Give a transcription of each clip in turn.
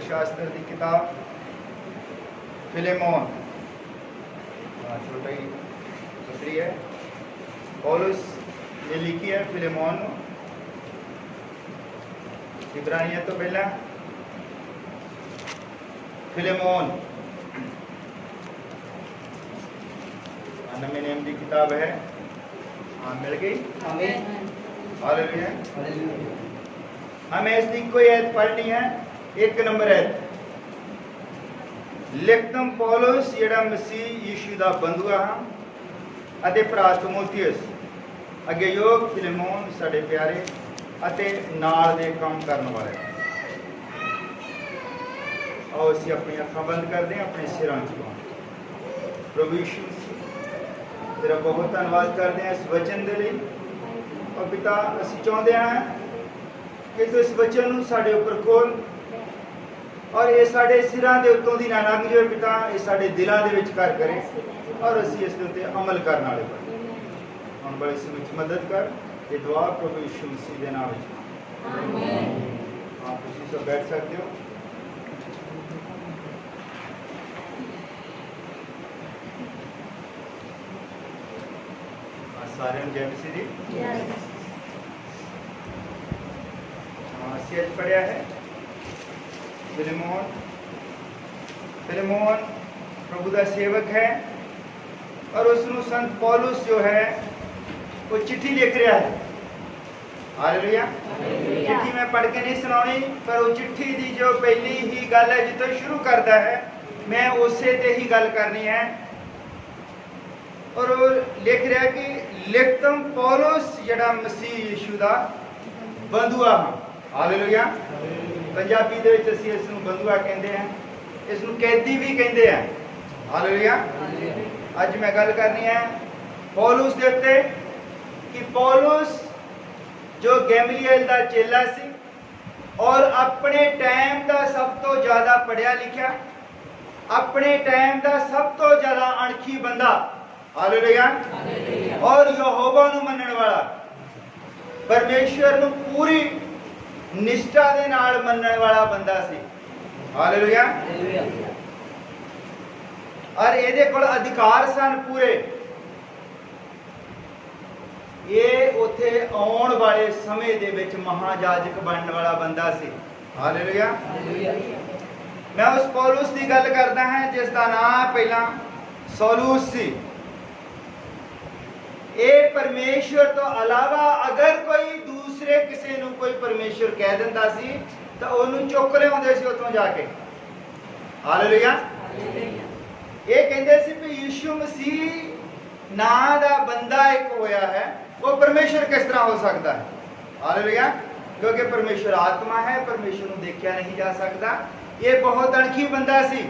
शास्त्र की किताब फिलेमोन, छोटा ही पत्री है, पौलुस ने लिखी है फिलेमोन। इब्रानियों तो पहला फिलेमोन नवे नेम की किताब है। हाँ, मिल गई। हालेलुया। हमें इसकी कोई ऐत पढ़नी है। एक नंबर ऐत लिखतम पौलुस जेड़ा मसीह यीशु दा बंधुआ हाँ अते भरा तिमोथियस अगे योग फिलेमोन साडे प्यारे अते नाल दे काम करने वाले। आओ असीं अपनी अखां बंद कर दें, अपने सिरां झुकाएं। प्रभु यीशु तेरा बहुत धन्यवाद करते हैं इस वचन के लिए। और पिता असीं चाहते हैं कि तू इस वचन नूं साडे उपर खोल और ये साडे सिरां दे उत्तों दी ना लंघ जाए पिता, ये साडे दिलां दे विच घर करे और असीं इस दे उत्ते अमल करन वाले बने। हुण बड़े इस विच मदद कर, ये दुआ प्रभु यीशु मसीह दे नाम विच आमीन। आप तुसीं सब बैठ सकते हो। सारे जय मसीह जी। अज पढ़िया है फिलेमोन। फिलेमोन प्रभु का सेवक है और उसनु संत पौलुस जो है वो चिट्ठी लिख रहा है। हालेलुया। चिट्ठी मैं पढ़ के नहीं सुनानी, पर वो चिट्ठी की जो पहली ही गल है जितो शुरू करता है मैं उसे ते ही गल करनी है। और वो लिख रहा है कि लिखतम पौलुस जड़ा मसीह यीशु दा बंधुआ हाँ। हालेलुया। पंजाबी दे विच असीं इस नूं बंधुआ कहंदे हैं, इस नूं कैदी भी कहंदे हैं। हालेलुया। अज मैं गल करनी है पौलुस दे उत्ते कि पौलुस जो गैमलीएल दा चेला सी और अपने टाइम दा सब तो ज़्यादा पढ़िया लिखिया, अपने टाइम दा सब तो ज़्यादा अणखी बंदा। हालेलुया। और यहोवा नूं मनण वाला, परमेश्वर नूं पूरी निष्ठा दे नाल मनण वाला बंदा सी। हालेलुया। और इहदे कोल अधिकार सन पूरे। ये उथे आउण वाले समय दे विच महायाजक बनने वाला बंदा सी। हालेलुया। मैं उस पौलुस की गल करदा हां जिसका नाम पहला सौलूस सी। ये परमेश्वर तो अलावा अगर कोई दूसरे किसी नूं कोई परमेश्वर कह दिंदा सी तो उन्होंने चुक लियाउंदे सी उतों जाके। हालेलुया। ये कहंदे सी कि यीशु मसीह नां दा बंदा एक होया है, वो परमेश्वर किस तरह हो सकता है। हालेलुया। क्योंकि परमेश्वर आत्मा है, परमेश्वर नूं देखा नहीं जा सकता। ये बहुत अणखी बंदा सी।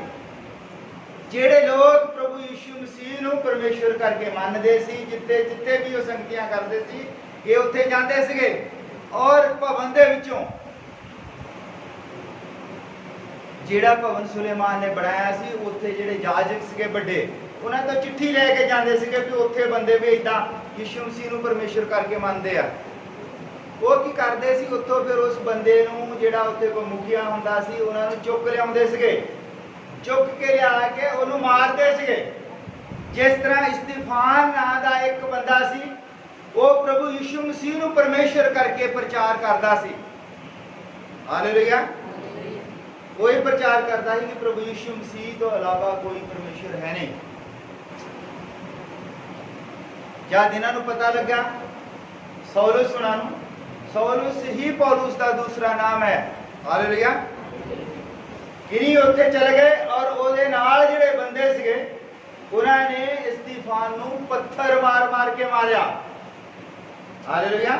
जेड़े लोग प्रभु यीशु मसीह नूं परमेश्वर करके मानते सी, जिते जिते भी वो संगतियां करते सी, ये उत्थे जाते सीगे और भवन दे विचों जेड़ा भवन सुलेमान ने बनाया सी उत्थे जेड़े याजक सीगे बड़े उन्हां तो चिट्ठी लेके जाते सीगे कि उत्थे बंदे भी इदां यीशु मसीह नूं परमेश्वर करके मानते आ। वो की करते सी उत्थों फिर उस बंदे नूं जेड़ा उत्थे कोई मुखिया हुंदा सी उन्हां नूं चुक लिआउंदे सीगे, चुक के लिया के उन्होंने मारते सीगे। जिस तरह स्तिफान नाम का एक बंदा सी वो प्रभु यीशु मसीह नूं परमेश्वर करके प्रचार करता सी। हालेलुया। कोई प्रचार करता है कि प्रभु यीशु मसीह तो अलावा कोई परमेश्वर है नहीं। जब इन्हों पता लगा सौलुस हुणां नूं, सौलुस ही पौलुस का दूसरा नाम है। हालेलुया। इन्हीं उत्थे चले गए और ओदे नाल जिहड़े बंदे सीगे उन्होंने स्तिफान नूं पत्थर मार मार के मारिया। हालेलुया।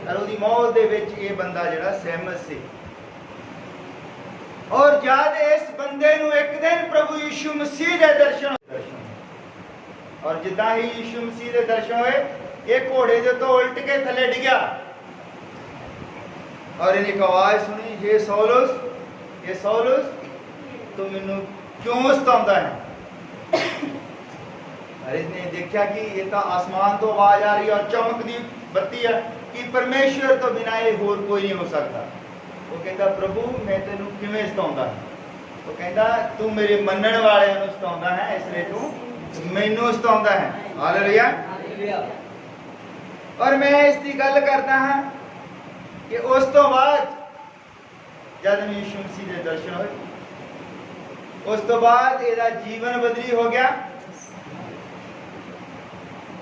और उहदी मौत दे विच ये बंदा जिहड़ा सहमत सी। और जद इस बंदे नूं एक दिन प्रभु यीशु मसीह दे दर्शन और जिद्दां ही यीशु मसीह दे दर्शन होए ये घोड़े दे तो उल्ट के थले डिग्या और इन्हें एक आवाज सुनी, ये सौलुस, ये सौलुस तो मैनू क्यों सताउंदा है। और इसने देखा कि ये तो आसमान तो आवाज आ रही है और चमकदी बत्ती है कि परमेश्वर तो बिना ये होर कोई नहीं हो सकता। वो कहता प्रभु मैं तेनू किवें सताउंदा है। ਉਹ ਕਹਿੰਦਾ ਤੂੰ ਮੇਰੇ ਮੰਨਣ ਵਾਲਿਆਂ ਨੂੰ ਸਤਾਉਂਦਾ ਹੈ, ਇਸ ਲਈ ਤੂੰ ਮੈਨੂੰ ਸਤਾਉਂਦਾ ਹੈ। ਹਾਲੇਲੂਇਆ। ਔਰ ਮੈਂ ਇਸ ਦੀ ਗੱਲ ਕਰਦਾ ਹਾਂ ਕਿ ਉਸ ਤੋਂ ਬਾਅਦ ਜਦ ਯਿਸੂ ਮਸੀਹ ਦੇ ਦਰਸ਼ਨ ਹੋਏ, ਉਸ ਤੋਂ ਬਾਅਦ ਇਹਦਾ ਜੀਵਨ ਬਦਲੀ ਹੋ ਗਿਆ।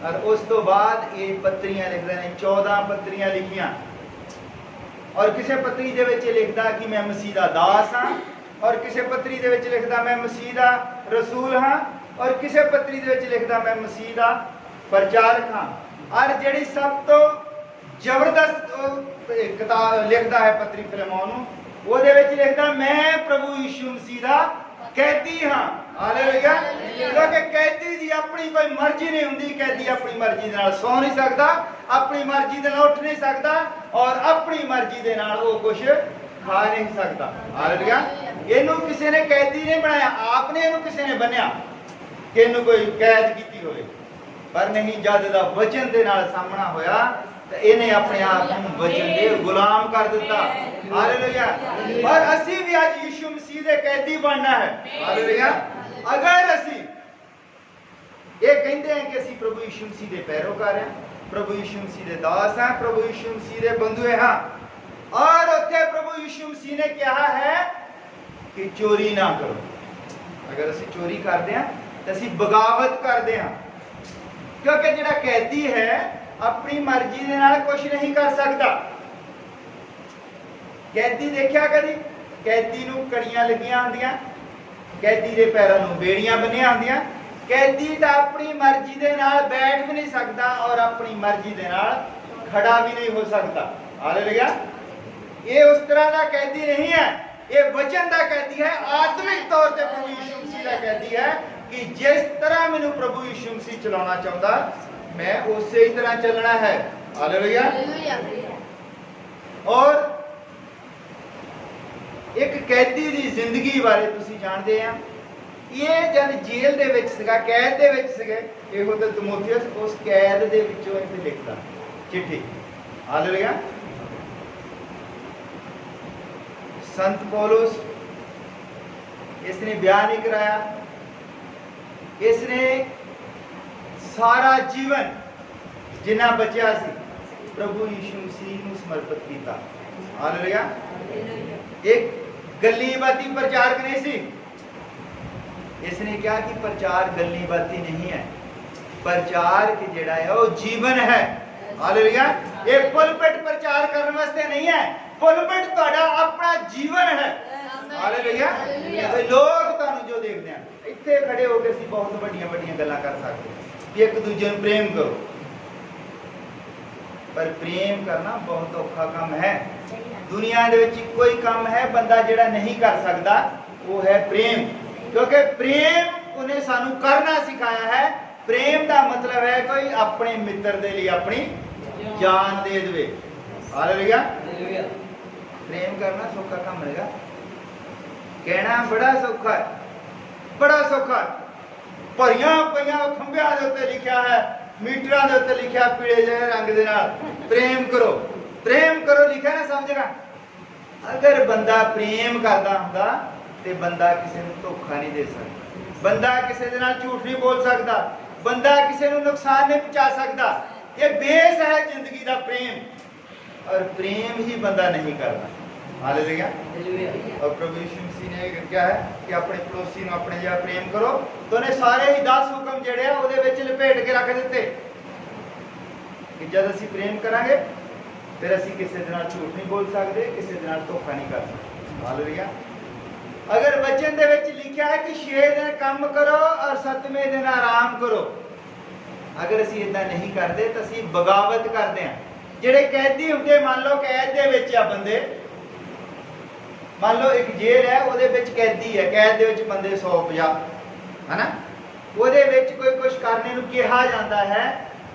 और उस तो बाद ये पत्रियां लिखदा ने, 14 पत्रियां लिखियां। और किसी पत्री दे विच लिखदा कि मैं मसीह दा दास हां, और किसी पत्री दे विच लिखदा मैं मसीह दा रसूल हां, और किसी पत्री दे विच लिखदा मैं मसीह दा प्रचारक हां। और जिहड़ी सब तो जबरदस्त किताब लिखदा है पत्री फिलेमोन नूं, ਉਹਦੇ ਵਿੱਚ ਲਿਖਦਾ ਮੈਂ ਪ੍ਰਭੂ ਯਿਸੂ ਮਸੀਹ ਦਾ ਕੈਦੀ ਹਾਂ। ਹਾਲੇਲੂਇਆ। ਕਿਉਂਕਿ ਕੈਦੀ ਦੀ ਆਪਣੀ ਕੋਈ ਮਰਜ਼ੀ ਨਹੀਂ ਹੁੰਦੀ। ਕੈਦੀ ਆਪਣੀ ਮਰਜ਼ੀ ਦੇ ਨਾਲ ਸੌ ਨਹੀਂ ਸਕਦਾ, ਆਪਣੀ ਮਰਜ਼ੀ ਦੇ ਨਾਲ ਉੱਠ ਨਹੀਂ ਸਕਦਾ, ਔਰ ਆਪਣੀ ਮਰਜ਼ੀ ਦੇ ਨਾਲ ਉਹ ਕੁਝ ਖਾ ਨਹੀਂ ਸਕਦਾ। ਹਾਲੇਲੂਇਆ। ਇਹਨੂੰ ਕਿਸੇ ਨੇ ਕੈਦੀ ਨਹੀਂ ਬਣਾਇਆ, ਆਪ ਨੇ ਇਹਨੂੰ ਕਿਸੇ ਨੇ ਬੰਨਿਆ ਕਿ ਇਹਨੂੰ ਕੋਈ ਕੈਦ ਕੀਤੀ ਹੋਵੇ। ਪਰ ਨਹੀਂ, ਜਦ ਦਾ ਵਚਨ ਦੇ ਨਾਲ ਸਾਹਮਣਾ ਹੋਇਆ ਤਾਂ ਇਹਨੇ ਆਪਣੇ ਆਪ ਨੂੰ ਵਚਨ ਦੇ ਗੁਲਾਮ ਕਰ ਦਿੱਤਾ। हालेलुया। और असी भी आज यीशु मसीह दे कैदी बनना है। हालेलुया। अगर असी ये कहते हैं कि असी प्रभु यीशु मसीह दे पैरोकार हैं, प्रभु यीशु मसीह दे दास हैं, प्रभु यीशु मसीह दे बंधुए हैं, और उत्थे प्रभु यीशु मसीह ने कहा है कि चोरी ना करो। अगर असी चोरी करते हैं तो असी बगावत करते हैं, क्योंकि जिहड़ा कैदी है अपनी मर्जी दे नाल कुछ नहीं कर सकता। कैदी देखिया कदी? कैदी नूं कड़ियां लगियां हुंदियां, कैदी दे पैरां नूं बेड़ियां बन्नियां हुंदियां। कैदी तां अपनी मर्जी दे नाल बैठ भी नहीं सकता और अपनी मर्जी दे नाल खड़ा भी नहीं हो सकता। हालेलुया। ये उस तरह का कैदी नहीं है, ये वचन का कैदी है। आत्मिक तौर पे प्रभु यीशु मसीह का कैदी है कि जिस तरह मैनू प्रभु यीशु मसीह चलाना चाहता मैं उसे ही तरह चलना है। हालेलुया। और एक कैदी की जिंदगी बारे तुसीं जानते हैं। ये जब जेल दे विच सीगा, कैद दे विच सीगे, इहो ते तिमोथियस उस कैद दे विचों इत्थे लिखदा चिट्ठी। हालेलुया। संत पौलुस इसने ब्याह नहीं कराया, इसने सारा जीवन जिन्ना बचिया सी प्रभु यीशु मसीह नूं समर्पित कीता। हालेलुया। एक गल्ली बाती प्रचारक नहीं सी। इसने क्या कि प्रचार गल्ली बाती नहीं है, प्रचार की जेड़ा है वो जीवन है। हालेलुया। ये पुलपिट प्रचार करने वास्ते नहीं है, पुलपिट तुहाडा अपना जीवन है। हालेलुया। लोग तुहानू जो देखते हैं इत्थे खड़े होकर असीं बहुत वड्डियां वड्डियां गल्लां कर सकते हैं कि एक दूजे नूं प्रेम करो, पर प्रेम करना बहुत औखा काम है। दुनिया दे विच कोई काम है बंदा जिहड़ा नहीं कर सकता, वो है प्रेम। क्योंकि प्रेम उन्हें सानू करना सिखाया है। प्रेम का मतलब है कोई अपने मित्र दे लिए अपनी जान दे दे। हालेलुया। प्रेम करना सौखा काम रहेगा, कहना बड़ा सौखा है, बड़ा सौखा है। भरियां पईयां खंभियां दे उत्ते लिखिया है, मीटरां दे उत्ते लिखिया पीले जिहे रंग दे नाल प्रेम करो, प्रेम करो लिखा ना सब जगह। अगर बंदा प्रेम करता हुंदा ते बंदा किसी नूं धोखा नहीं दे सकता, बंदा किसी दे नाल झूठ नहीं बोल सकता, बंदा किसी नूं नुकसान नहीं पहुंचा सकता। ये बेस है जिंदगी का प्रेम, और प्रेम ही बंदा नहीं करता। हालेलुया। और प्रभु यीशु मसीह ने क्या है कि अपने पड़ोसी नूं अपने जिहा प्रेम करो, तो उन्हें सारे ही 10 हुक्म जिहड़े आ उहदे विच लपेट के रख दिते कि जद असीं प्रेम करांगे फिर असीं किसी दे नाल झूठ नहीं बोल सकते, किसी दे नाल धोखा नहीं कर सकते। हालेलुया। अगर वचन दे विच लिखिया है कि 6 दिन काम करो और 7वें दिन आराम करो, अगर असीं इदां नहीं करते तो असीं बगावत करते हैं। जिहड़े कैदी हुंदे, मान लो कैद दे विच आ बंदे, मान लो एक जेल है उहदे विच कैदी है, कैद दे विच बंदे 150 है ना, उहदे विच कोई कुछ करने नूं कहा जाता है,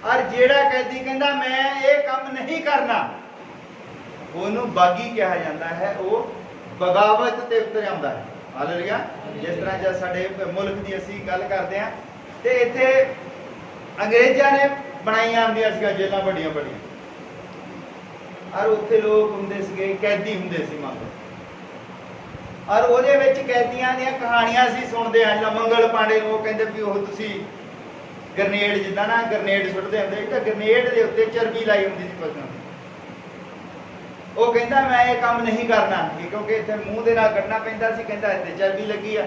और जेड़ा कैदी कहता मैं ये काम नहीं करना, ਉਹਨੂੰ ਬਾਗੀ ਕਿਹਾ ਜਾਂਦਾ ਹੈ, ਉਹ ਬਗਾਵਤ ਤੇ ਉਤਰ ਜਾਂਦਾ ਹੈ। ਹਾਲੇਲੂਇਆ। ਜਿਸ ਤਰ੍ਹਾਂ ਜਦ ਸਾਡੇ ਮੁਲਕ ਦੀ ਅਸੀਂ ਗੱਲ ਕਰਦੇ ਹਾਂ ਤੇ ਇੱਥੇ ਅੰਗਰੇਜ਼ਾਂ ਨੇ ਬਣਾਈਆਂ ਹੁੰਦੀਆਂ ਸੀਗੀਆਂ ਜੇਲਾਂ ਵੱਡੀਆਂ ਵੱਡੀਆਂ, ਔਰ ਉੱਥੇ ਲੋਕ ਹੁੰਦੇ ਸੀਗੇ, ਕੈਦੀ ਹੁੰਦੇ ਸੀ, ਮੰਨ ਲਓ और ਉਹਦੇ ਵਿੱਚ ਕੈਦੀਆਂ ਦੀਆਂ ਕਹਾਣੀਆਂ ਅਸੀਂ ਸੁਣਦੇ ਹਾਂ। ਜਾਂ ਮੰਗਲ ਪਾਂਡੇ ਨੂੰ ਉਹ ਕਹਿੰਦੇ ਵੀ ਉਹ ਤੁਸੀਂ ਗ੍ਰਨੇਡ ਜਿੱਦਾਂ ਨਾ ਗ੍ਰਨੇਡ ਸੁੱਟਦੇ ਹੁੰਦੇ ਤਾਂ ਗ੍ਰਨੇਡ ਦੇ ਉੱਤੇ ਚਰਬੀ ਲਾਈ ਹੁੰਦੀ ਸੀ ਪਸ਼ੂਆਂ ਦੀ। ਉਹ ਕਹਿੰਦਾ ਮੈਂ ਇਹ ਕੰਮ ਨਹੀਂ ਕਰਨਾ ਕਿਉਂਕਿ ਇੱਥੇ ਮੂੰਹ ਦੇ ਨਾਲ ਕੱਢਣਾ ਪੈਂਦਾ ਸੀ, ਕਹਿੰਦਾ ਇੱਥੇ ਚਰਬੀ ਲੱਗੀ ਆ।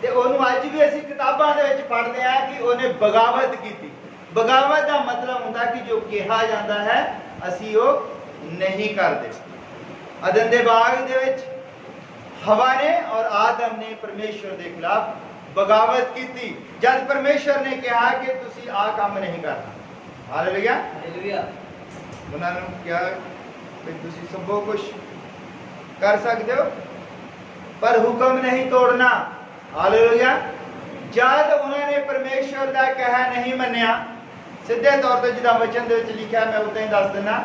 ਤੇ ਉਹਨੂੰ ਅੱਜ ਵੀ ਅਸੀਂ ਕਿਤਾਬਾਂ ਦੇ ਵਿੱਚ ਪੜ੍ਹਦੇ ਆ ਕਿ ਉਹਨੇ ਬਗਾਵਤ ਕੀਤੀ। ਬਗਾਵਤ ਦਾ ਮਤਲਬ ਹੁੰਦਾ ਕਿ ਜੋ ਕਿਹਾ ਜਾਂਦਾ ਹੈ ਅਸੀਂ ਉਹ ਨਹੀਂ ਕਰਦੇ। ਅਦਨ ਦੇ ਬਾਗ ਦੇ ਵਿੱਚ ਹਵਾ ਨੇ ਔਰ ਆਦਮ ਨੇ ਪਰਮੇਸ਼ਵਰ ਦੇ ਖਿਲਾਫ ਬਗਾਵਤ ਕੀਤੀ ਜਦ ਪਰਮੇਸ਼ਵਰ ਨੇ ਕਿਹਾ ਕਿ ਤੁਸੀਂ ਆਹ ਕੰਮ ਨਹੀਂ ਕਰਨਾ। Hallelujah hallelujah. ਉਹਨਾਂ ਨੂੰ ਕਿਹਾ ਕਿ ਤੁਸੀਂ ਸਭੋ ਕੁਝ ਕਰ ਸਕਦੇ ਹੋ ਪਰ ਹੁਕਮ ਨਹੀਂ ਤੋੜਨਾ। ਹਾਲੇਲੂਇਆ। ਜਦ ਉਹਨਾਂ ਨੇ ਪਰਮੇਸ਼ਵਰ ਦਾ ਕਹਿਆ ਨਹੀਂ ਮੰਨਿਆ, ਸਿੱਧੇ ਤੌਰ ਤੇ ਜਿਹਦਾ ਵਚਨ ਦੇ ਵਿੱਚ ਲਿਖਿਆ ਮੈਂ ਉਦਾਂ ਹੀ ਦੱਸ ਦਿੰਦਾ,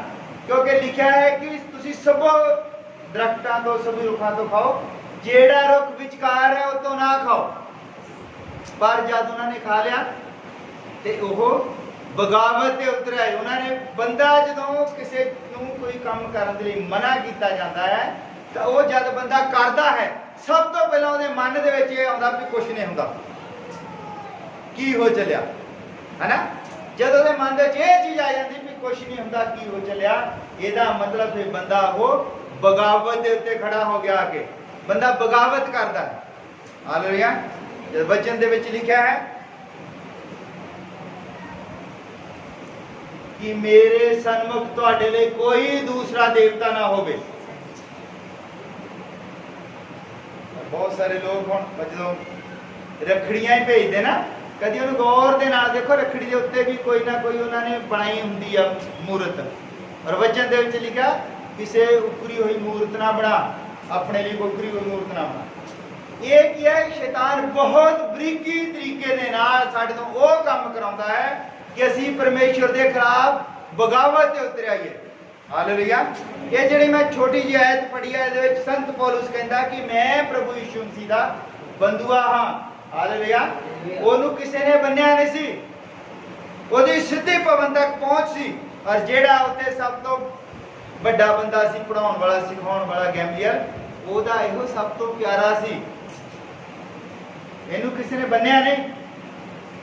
ਕਿਉਂਕਿ ਲਿਖਿਆ ਹੈ ਕਿ ਤੁਸੀਂ ਸਭੋ ਦਰਖਤਾਂ ਤੋਂ ਸਭੀ ਰੁੱਖਾਂ ਤੋਂ ਖਾਓ, ਜਿਹੜਾ ਰੁੱਖ ਵਿਚਕਾਰ ਹੈ ਉਹ ਤੋਂ ਨਾ ਖਾਓ। ਪਰ ਜਦ ਉਹਨਾਂ ਨੇ ਖਾ ਲਿਆ ਤੇ ਉਹ ਬਗਾਵਤ ਤੇ ਉਤਰ ਆਏ। ਉਹਨਾਂ ਨੇ ਬੰਦਾ ਜਦੋਂ ਕਿਸੇ ਨੂੰ ਕੋਈ ਕੰਮ ਕਰਨ ਦੇ ਲਈ ਮਨਾ ਕੀਤਾ ਜਾਂਦਾ ਹੈ ਤਾਂ ਉਹ ਜਦ ਬੰਦਾ ਕਰਦਾ ਹੈ ਸਭ ਤੋਂ ਪਹਿਲਾਂ ਉਹਦੇ ਮਨ ਦੇ ਵਿੱਚ ਇਹ ਆਉਂਦਾ ਵੀ ਕੁਝ ਨਹੀਂ ਹੁੰਦਾ, ਕੀ ਹੋ ਚੱਲਿਆ ਹੈ ਨਾ। ਜਦੋਂ ਉਹਦੇ ਮਨ ਦੇ ਵਿੱਚ ਇਹ ਚੀਜ਼ ਆ ਜਾਂਦੀ ਵੀ ਕੁਝ ਨਹੀਂ ਹੁੰਦਾ, ਕੀ ਹੋ ਚੱਲਿਆ, ਇਹਦਾ ਮਤਲਬ ਫਿਰ ਬੰਦਾ ਉਹ ਬਗਾਵਤ ਦੇ ਉੱਤੇ ਖੜਾ ਹੋ ਗਿਆ ਕਿ ਬੰਦਾ ਬਗਾਵਤ ਕਰਦਾ ਹੈ। ਹਾਲੇਲੂਇਆ। ਜਦ ਵਚਨ ਦੇ ਵਿੱਚ ਲਿਖਿਆ ਹੈ ਕਿ ਮੇਰੇ ਸਨਮੁਖ ਤੁਹਾਡੇ ਲਈ ਕੋਈ ਦੂਸਰਾ ਦੇਵਤਾ ਨਾ ਹੋਵੇ। ਬਹੁਤ ਸਾਰੇ ਲੋਕ ਹੁਣ ਜਦੋਂ ਰੱਖੜੀਆਂ ਹੀ ਭੇਜਦੇ ਨਾ, ਕਦੀ ਉਹਨੂੰ ਗੌਰ ਦੇ ਨਾਲ ਦੇਖੋ, ਰੱਖੜੀ ਦੇ ਉੱਤੇ ਵੀ ਕੋਈ ਨਾ ਕੋਈ ਉਹਨਾਂ ਨੇ ਬਣਾਈ ਹੁੰਦੀ ਆ ਮੂਰਤ। ਔਰ ਵਚਨ ਦੇ ਵਿੱਚ ਲਿਖਿਆ ਕਿਸੇ ਉਕਰੀ ਹੋਈ ਮੂਰਤ ਨਾ ਬਣਾ, ਆਪਣੇ ਲਈ ਉਕਰੀ ਹੋਈ ਮੂਰਤ ਨਾ ਬਣਾ। ਇਹ ਕੀ ਹੈ, ਸ਼ੈਤਾਨ ਬਹੁਤ ਬਰੀਕੀ ਤਰੀਕੇ ਦੇ ਨਾਲ ਸਾਡੇ ਤੋਂ ਉਹ ਕੰਮ ਕਰਾਉਂਦਾ ਹੈ ਕਿ ਅਸੀਂ ਪਰਮੇਸ਼ਵਰ ਦੇ ਖਿਲਾਫ ਬਗਾਵਤ ਤੇ ਉਤਰ ਆਈਏ। ਹਾਲੇਲੂਇਆ। ਇਹ ਜਿਹੜੀ ਮੈਂ ਛੋਟੀ ਜਿਹੀ ਆਇਤ ਪੜ੍ਹੀ ਹੈ ਇਹਦੇ ਵਿੱਚ ਸੰਤ ਪੌਲੁਸ ਕਹਿੰਦਾ ਕਿ ਮੈਂ ਪ੍ਰਭੂ ਯਿਸੂ ਮਸੀਹ ਦਾ ਬੰਦੂਆ ਹਾਂ। ਹਾਲੇਲੂਇਆ। ਉਹਨੂੰ ਕਿਸੇ ਨੇ ਬੰਨਿਆ ਨਹੀਂ ਸੀ, ਉਹਦੀ ਸਿੱਧੀ ਭਵਨ ਤੱਕ ਪਹੁੰਚ ਸੀ। ਔਰ ਜਿਹੜਾ ਉੱਤੇ ਸਭ ਤੋਂ ਵੱਡਾ ਬੰਦਾ ਸੀ, ਪੜਾਉਣ ਵਾਲਾ, ਸਿਖਾਉਣ ਵਾਲਾ, ਗੈਮਲੀਅਲ, ਉਹਦਾ ਇਹੋ ਸਭ ਤੋਂ ਪਿਆਰਾ ਸੀ। ਇਹਨੂੰ ਕਿਸੇ ਨੇ ਬੰਨਿਆ ਨਹੀਂ,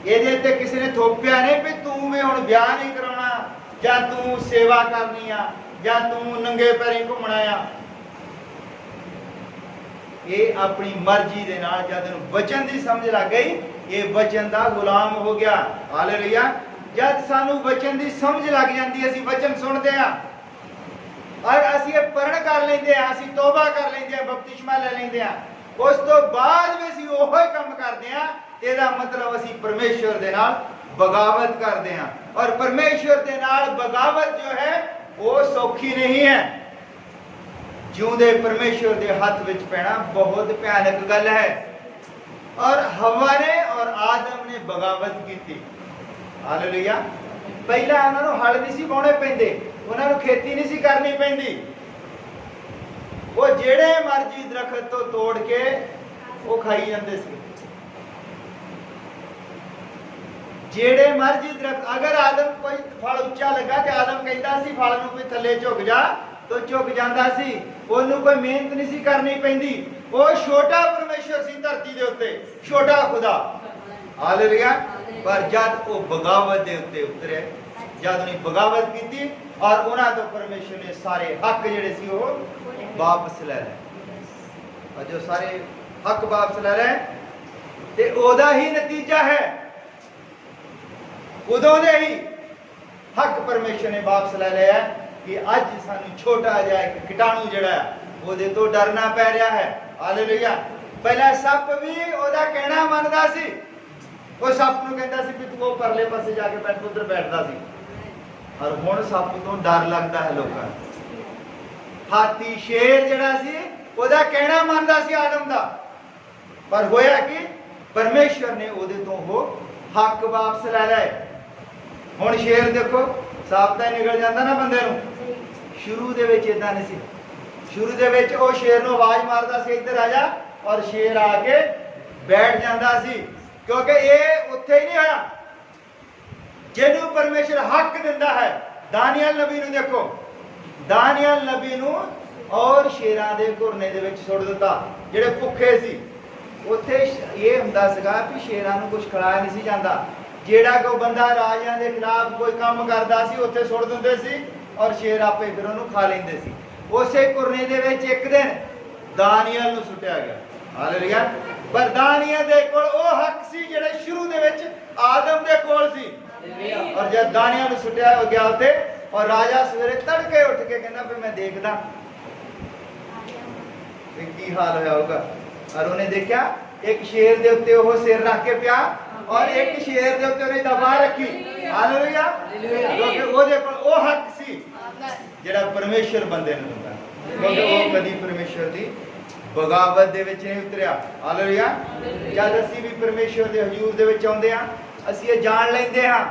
ਇਹਦੇ ਉੱਤੇ ਕਿਸੇ ਨੇ ਥੋਪਿਆ ਨਹੀਂ ਵੀ ਤੂੰ ਵੀ ਹੁਣ ਵਿਆਹ ਨਹੀਂ ਕਰਾਉਣਾ ਜਾਂ ਤੂੰ ਸੇਵਾ ਕਰਨੀ ਆ ਜਾਂ ਤੂੰ ਨੰਗੇ ਪੈਰੀਂ ਘੁੰਮਣਾ ਆ। ਇਹ ਆਪਣੀ ਮਰਜ਼ੀ ਦੇ ਨਾਲ ਜਦ ਇਹਨੂੰ ਵਚਨ ਦੀ ਸਮਝ ਲੱਗ ਗਈ, ਇਹ ਵਚਨ ਦਾ ਗੁਲਾਮ ਹੋ ਗਿਆ। ਹਾਲੇਲੂਇਆ। ਜਦ ਸਾਨੂੰ ਵਚਨ ਦੀ ਸਮਝ ਲੱਗ ਜਾਂਦੀ, ਅਸੀਂ ਵਚਨ ਸੁਣਦੇ ਆ ਔਰ ਅਸੀਂ ਇਹ ਪੜ੍ਹਨ ਕਰ ਲੈਂਦੇ ਆ, ਅਸੀਂ ਤੋਬਾ ਕਰ ਲੈਂਦੇ ਆ, ਬਪਤਿਸਮਾ ਲੈ ਲੈਂਦੇ ਆ, ਉਸ ਤੋਂ ਬਾਅਦ ਵੀ ਅਸੀਂ ਉਹੋ ਹੀ ਕੰਮ ਕਰਦੇ ਆ, ਤੇ ਇਹਦਾ ਮਤਲਬ ਅਸੀਂ ਪਰਮੇਸ਼ਵਰ ਦੇ ਨਾਲ ਬਗਾਵਤ ਕਰਦੇ ਆ। ਔਰ ਪਰਮੇਸ਼ਵਰ ਦੇ ਨਾਲ ਬਗਾਵਤ ਜੋ ਹੈ ਉਹ ਸੌਖੀ ਨਹੀਂ ਹੈ। ਜਿਉਂਦੇ ਪਰਮੇਸ਼ਵਰ ਦੇ ਹੱਥ ਵਿੱਚ ਪੈਣਾ ਬਹੁਤ ਭਿਆਨਕ ਗੱਲ ਹੈ। ਔਰ ਹਵਾ ਨੇ ਔਰ ਆਦਮ ਨੇ ਬਗਾਵਤ ਕੀਤੀ। ਹਾਲੇਲੂਇਆ। ਪਹਿਲਾਂ ਉਹਨਾਂ ਨੂੰ ਹਲ ਨਹੀਂ ਸੀ ਵਾਹੁਣੇ ਪੈਂਦੇ, ਉਹਨਾਂ ਨੂੰ ਖੇਤੀ ਨਹੀਂ ਸੀ ਕਰਨੀ ਪੈਂਦੀ। ਉਹ ਜਿਹੜੇ ਮਰਜ਼ੀ ਦਰਖਤ ਤੋਂ ਤੋੜ ਕੇ ਉਹ ਖਾਈ ਜਾਂਦੇ ਸੀ। ਜਿਹੜੇ ਮਰਜ਼ੀ ਦਰਖਤ, ਅਗਰ ਆਦਮ ਕੋਈ ਫਲ ਉੱਚਾ ਲੱਗਾ ਤੇ ਆਦਮ ਕਹਿੰਦਾ ਸੀ ਫਲ ਨੂੰ ਵੀ ਥੱਲੇ ਝੁਕ ਜਾ, ਤਾਂ ਝੁਕ ਜਾਂਦਾ ਸੀ। ਉਹਨੂੰ ਕੋਈ ਮਿਹਨਤ ਨਹੀਂ ਸੀ ਕਰਨੀ ਪੈਂਦੀ। ਉਹ ਛੋਟਾ ਪਰਮੇਸ਼ਵਰ ਸੀ ਧਰਤੀ ਦੇ ਉੱਤੇ, ਛੋਟਾ ਖੁਦਾ। ਹਾਲੇਲੂਇਆ। ਪਰ ਜਦ ਉਹ ਬਗਾਵਤ ਦੇ ਉੱਤੇ ਉਤਰੇ, ਜਦ ਉਹਨੇ ਬਗਾਵਤ ਕੀਤੀ ਔਰ ਉਹਨਾਂ ਤੋਂ ਪਰਮੇਸ਼ਵਰ ਨੇ ਸਾਰੇ ਹੱਕ ਜਿਹੜੇ ਸੀ ਉਹ ਵਾਪਸ ਲੈ ਲਏ। ਜੋ ਸਾਰੇ ਹੱਕ ਵਾਪਸ ਲੈ ਲਏ ਤੇ ਉਹਦਾ ਹੀ ਨਤੀਜਾ ਹੈ, ਉਦੋਂ ਦੇ ਹੀ ਹੱਕ ਪਰਮੇਸ਼ਵਰ ਨੇ ਵਾਪਸ ਲੈ ਲਿਆ ਕਿ ਅੱਜ ਸਾਨੂੰ ਛੋਟਾ ਜਿਹਾ ਇੱਕ ਕੀਟਾਣੂ ਜਿਹੜਾ ਉਹਦੇ ਤੋਂ ਡਰਨਾ ਪੈ ਰਿਹਾ ਹੈ। ਹਾਲੇਲੂਇਆ। ਪਹਿਲਾਂ ਸੱਪ ਵੀ ਉਹਦਾ ਕਹਿਣਾ ਮੰਨਦਾ ਸੀ। ਉਹ ਸੱਪ ਨੂੰ ਕਹਿੰਦਾ ਸੀ ਵੀ ਤੂੰ ਉਹ ਪਰਲੇ ਪਾਸੇ ਜਾ ਕੇ ਬੈਠ, ਉੱਧਰ ਬੈਠਦਾ ਸੀ। ਔਰ ਹੁਣ ਸੱਪ ਤੋਂ ਡਰ ਲੱਗਦਾ ਹੈ ਲੋਕਾਂ ਨੂੰ। ਹਾਥੀ, ਸ਼ੇਰ ਜਿਹੜਾ ਸੀ ਉਹਦਾ ਕਹਿਣਾ ਮੰਨਦਾ ਸੀ ਆਦਮ ਦਾ, ਪਰ ਹੋਇਆ ਕਿ ਪਰਮੇਸ਼ਵਰ ਨੇ ਉਹਦੇ ਤੋਂ ਉਹ ਹੱਕ ਵਾਪਸ ਲੈ ਲਏ। ਹੁਣ ਸ਼ੇਰ ਦੇਖੋ ਸਾਪ ਤਾਂ ਨਿਕਲ ਜਾਂਦਾ ਨਾ ਬੰਦੇ ਨੂੰ। ਸ਼ੁਰੂ ਦੇ ਵਿੱਚ ਇਦਾਂ ਨਹੀਂ ਸੀ। ਸ਼ੁਰੂ ਦੇ ਵਿੱਚ ਉਹ ਸ਼ੇਰ ਨੂੰ ਆਵਾਜ਼ ਮਾਰਦਾ ਸੀ ਇੱਧਰ ਆ ਜਾ, ਔਰ ਸ਼ੇਰ ਆ ਕੇ ਬੈਠ ਜਾਂਦਾ ਸੀ, ਕਿਉਂਕਿ ਇਹ ਉੱਥੇ ਹੀ ਨਹੀਂ ਹੋਇਆ ਜਿਹਨੂੰ ਪਰਮੇਸ਼ਰ ਹੱਕ ਦਿੰਦਾ ਹੈ। ਦਾਨੀਏਲ ਨਬੀ ਨੂੰ ਦੇਖੋ, ਦਾਨੀਏਲ ਨਬੀ ਨੂੰ और शेरां दे घुरने दे विच सुੱਟ ਦਿੱਤਾ। ਜਿਹੜੇ ਭੁੱਖੇ ਸੀ ਉੱਥੇ ਇਹ ਹੁੰਦਾ ਸੀਗਾ ਵੀ ਸ਼ੇਰਾਂ ਨੂੰ ਕੁਝ ਖਿਲਾਇਆ ਨਹੀਂ ਸੀ ਜਾਂਦਾ। ਜਿਹੜਾ ਕੋਈ ਬੰਦਾ ਰਾਜਿਆਂ ਦੇ ਖਿਲਾਫ ਕੋਈ ਕੰਮ ਕਰਦਾ ਸੀ ਉੱਥੇ ਸੁੱਟ ਦਿੰਦੇ ਸੀ ਔਰ ਸ਼ੇਰ ਆਪੇ ਫਿਰ ਉਹਨੂੰ ਖਾ ਲੈਂਦੇ ਸੀ। ਉਸੇ ਘੁਰਨੇ ਦੇ ਵਿੱਚ ਇੱਕ ਦਿਨ ਦਾਨੀਅਲ ਨੂੰ ਸੁੱਟਿਆ ਗਿਆ। ਹਾਲੇਲੂਇਆ। ਪਰ ਦਾਨੀਅਲ ਦੇ ਕੋਲ ਉਹ ਹੱਕ ਸੀ ਜਿਹੜੇ ਸ਼ੁਰੂ ਦੇ ਵਿੱਚ ਆਦਮ ਦੇ ਕੋਲ ਸੀ। ਔਰ ਜਦ ਦਾਨੀਅਲ ਨੂੰ ਸੁੱਟਿਆ ਗਿਆ ਉੱਥੇ ਔਰ ਰਾਜਾ ਸਵੇਰੇ ਤੜਕੇ ਉੱਠ ਕੇ ਕਹਿੰਦਾ ਵੀ ਮੈਂ ਦੇਖਦਾ ਕੀ ਹਾਲ ਹੋਇਆ ਹੋਊਗਾ। ਔਰ ਉਹਨੇ ਦੇਖਿਆ ਇੱਕ ਸ਼ੇਰ ਦੇ ਉੱਤੇ ਉਹ ਸਿਰ ਰੱਖ ਕੇ ਪਿਆ ਔਰ ਇੱਕ ਸ਼ੇਰ ਦੇ ਉੱਤੇ ਉਹਨੇ ਦਬਾ ਰੱਖੀ। ਹਾਲੇਲੂਇਆ। ਕਿਉਂਕਿ ਉਹਦੇ ਕੋਲ ਉਹ ਹੱਕ ਸੀ ਜਿਹੜਾ ਪਰਮੇਸ਼ਰ ਬੰਦੇ ਨੂੰ ਦਿੰਦਾ, ਕਿਉਂਕਿ ਉਹ ਕਦੀ ਪਰਮੇਸ਼ਰ ਦੀ ਬਗਾਵਤ ਦੇ ਵਿੱਚ ਨਹੀਂ ਉਤਰਿਆ। ਹਾਲੇਲੂਇਆ। ਜਦ ਅਸੀਂ ਵੀ ਪਰਮੇਸ਼ਰ ਦੇ ਹਜ਼ੂਰ ਦੇ ਵਿੱਚ ਆਉਂਦੇ ਹਾਂ ਅਸੀਂ ਇਹ ਜਾਣ ਲੈਂਦੇ ਹਾਂ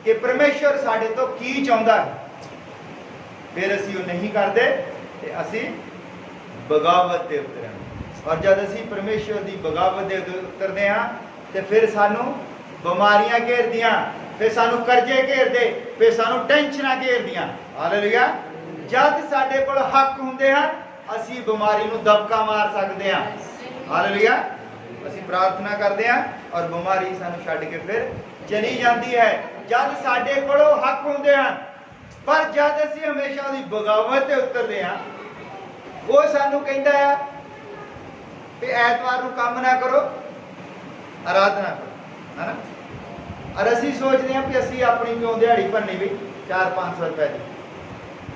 ਕਿ ਪਰਮੇਸ਼ਰ ਸਾਡੇ ਤੋਂ ਕੀ ਚਾਹੁੰਦਾ ਹੈ, ਫਿਰ ਅਸੀਂ ਉਹ ਨਹੀਂ ਕਰਦੇ ਤੇ ਅਸੀਂ ਬਗਾਵਤ ਤੇ ਉਤਰਦੇ ਹਾਂ। ਔਰ ਜਦ ਅਸੀਂ ਪਰਮੇਸ਼ਰ ਦੀ ਬਗਾਵਤ ਦੇ ਉਤਰਦੇ ਹਾਂ ਤੇ ਫਿਰ ਸਾਨੂੰ ਬਿਮਾਰੀਆਂ ਘੇਰਦੀਆਂ, ਫਿਰ ਸਾਨੂੰ ਕਰਜ਼ੇ ਘੇਰਦੇ, ਫਿਰ ਸਾਨੂੰ ਟੈਨਸ਼ਨਾਂ ਘੇਰਦੀਆਂ। ਹਾਲੇਲੂਇਆ। ਜਦ ਸਾਡੇ ਕੋਲ ਹੱਕ ਹੁੰਦੇ ਹਨ ਅਸੀਂ ਬਿਮਾਰੀ ਨੂੰ ਦਬਕਾ ਮਾਰ ਸਕਦੇ ਹਾਂ। ਹਾਲੇਲੂਇਆ। ਅਸੀਂ ਪ੍ਰਾਰਥਨਾ ਕਰਦੇ ਹਾਂ ਔਰ ਬਿਮਾਰੀ ਸਾਨੂੰ ਛੱਡ ਕੇ ਫਿਰ ਚਲੀ ਜਾਂਦੀ ਹੈ ਜਦ ਸਾਡੇ ਕੋਲੋਂ ਹੱਕ ਹੁੰਦੇ ਹਨ। ਪਰ ਜਦ ਅਸੀਂ ਹਮੇਸ਼ਾ ਉਹਦੀ ਬਗਾਵਤ ਤੇ ਉਤਰਦੇ ਹਾਂ ਉਹ ਸਾਨੂੰ ਕਹਿੰਦਾ ਹੈ ਕਿ ਐਤਵਾਰ ਨੂੰ ਕੰਮ ਨਾ ਕਰੋ, ਆਰਾਧਨਾ ਕਰੋ, ਹੈ ਨਾ। ਔਰ ਅਸੀਂ ਸੋਚਦੇ ਹਾਂ ਕਿ ਅਸੀਂ ਆਪਣੀ ਕਿਉਂ ਦਿਹਾੜੀ ਭਰਨੀ ਵੀ 400-500 ਰੁਪਏ ਦੀ,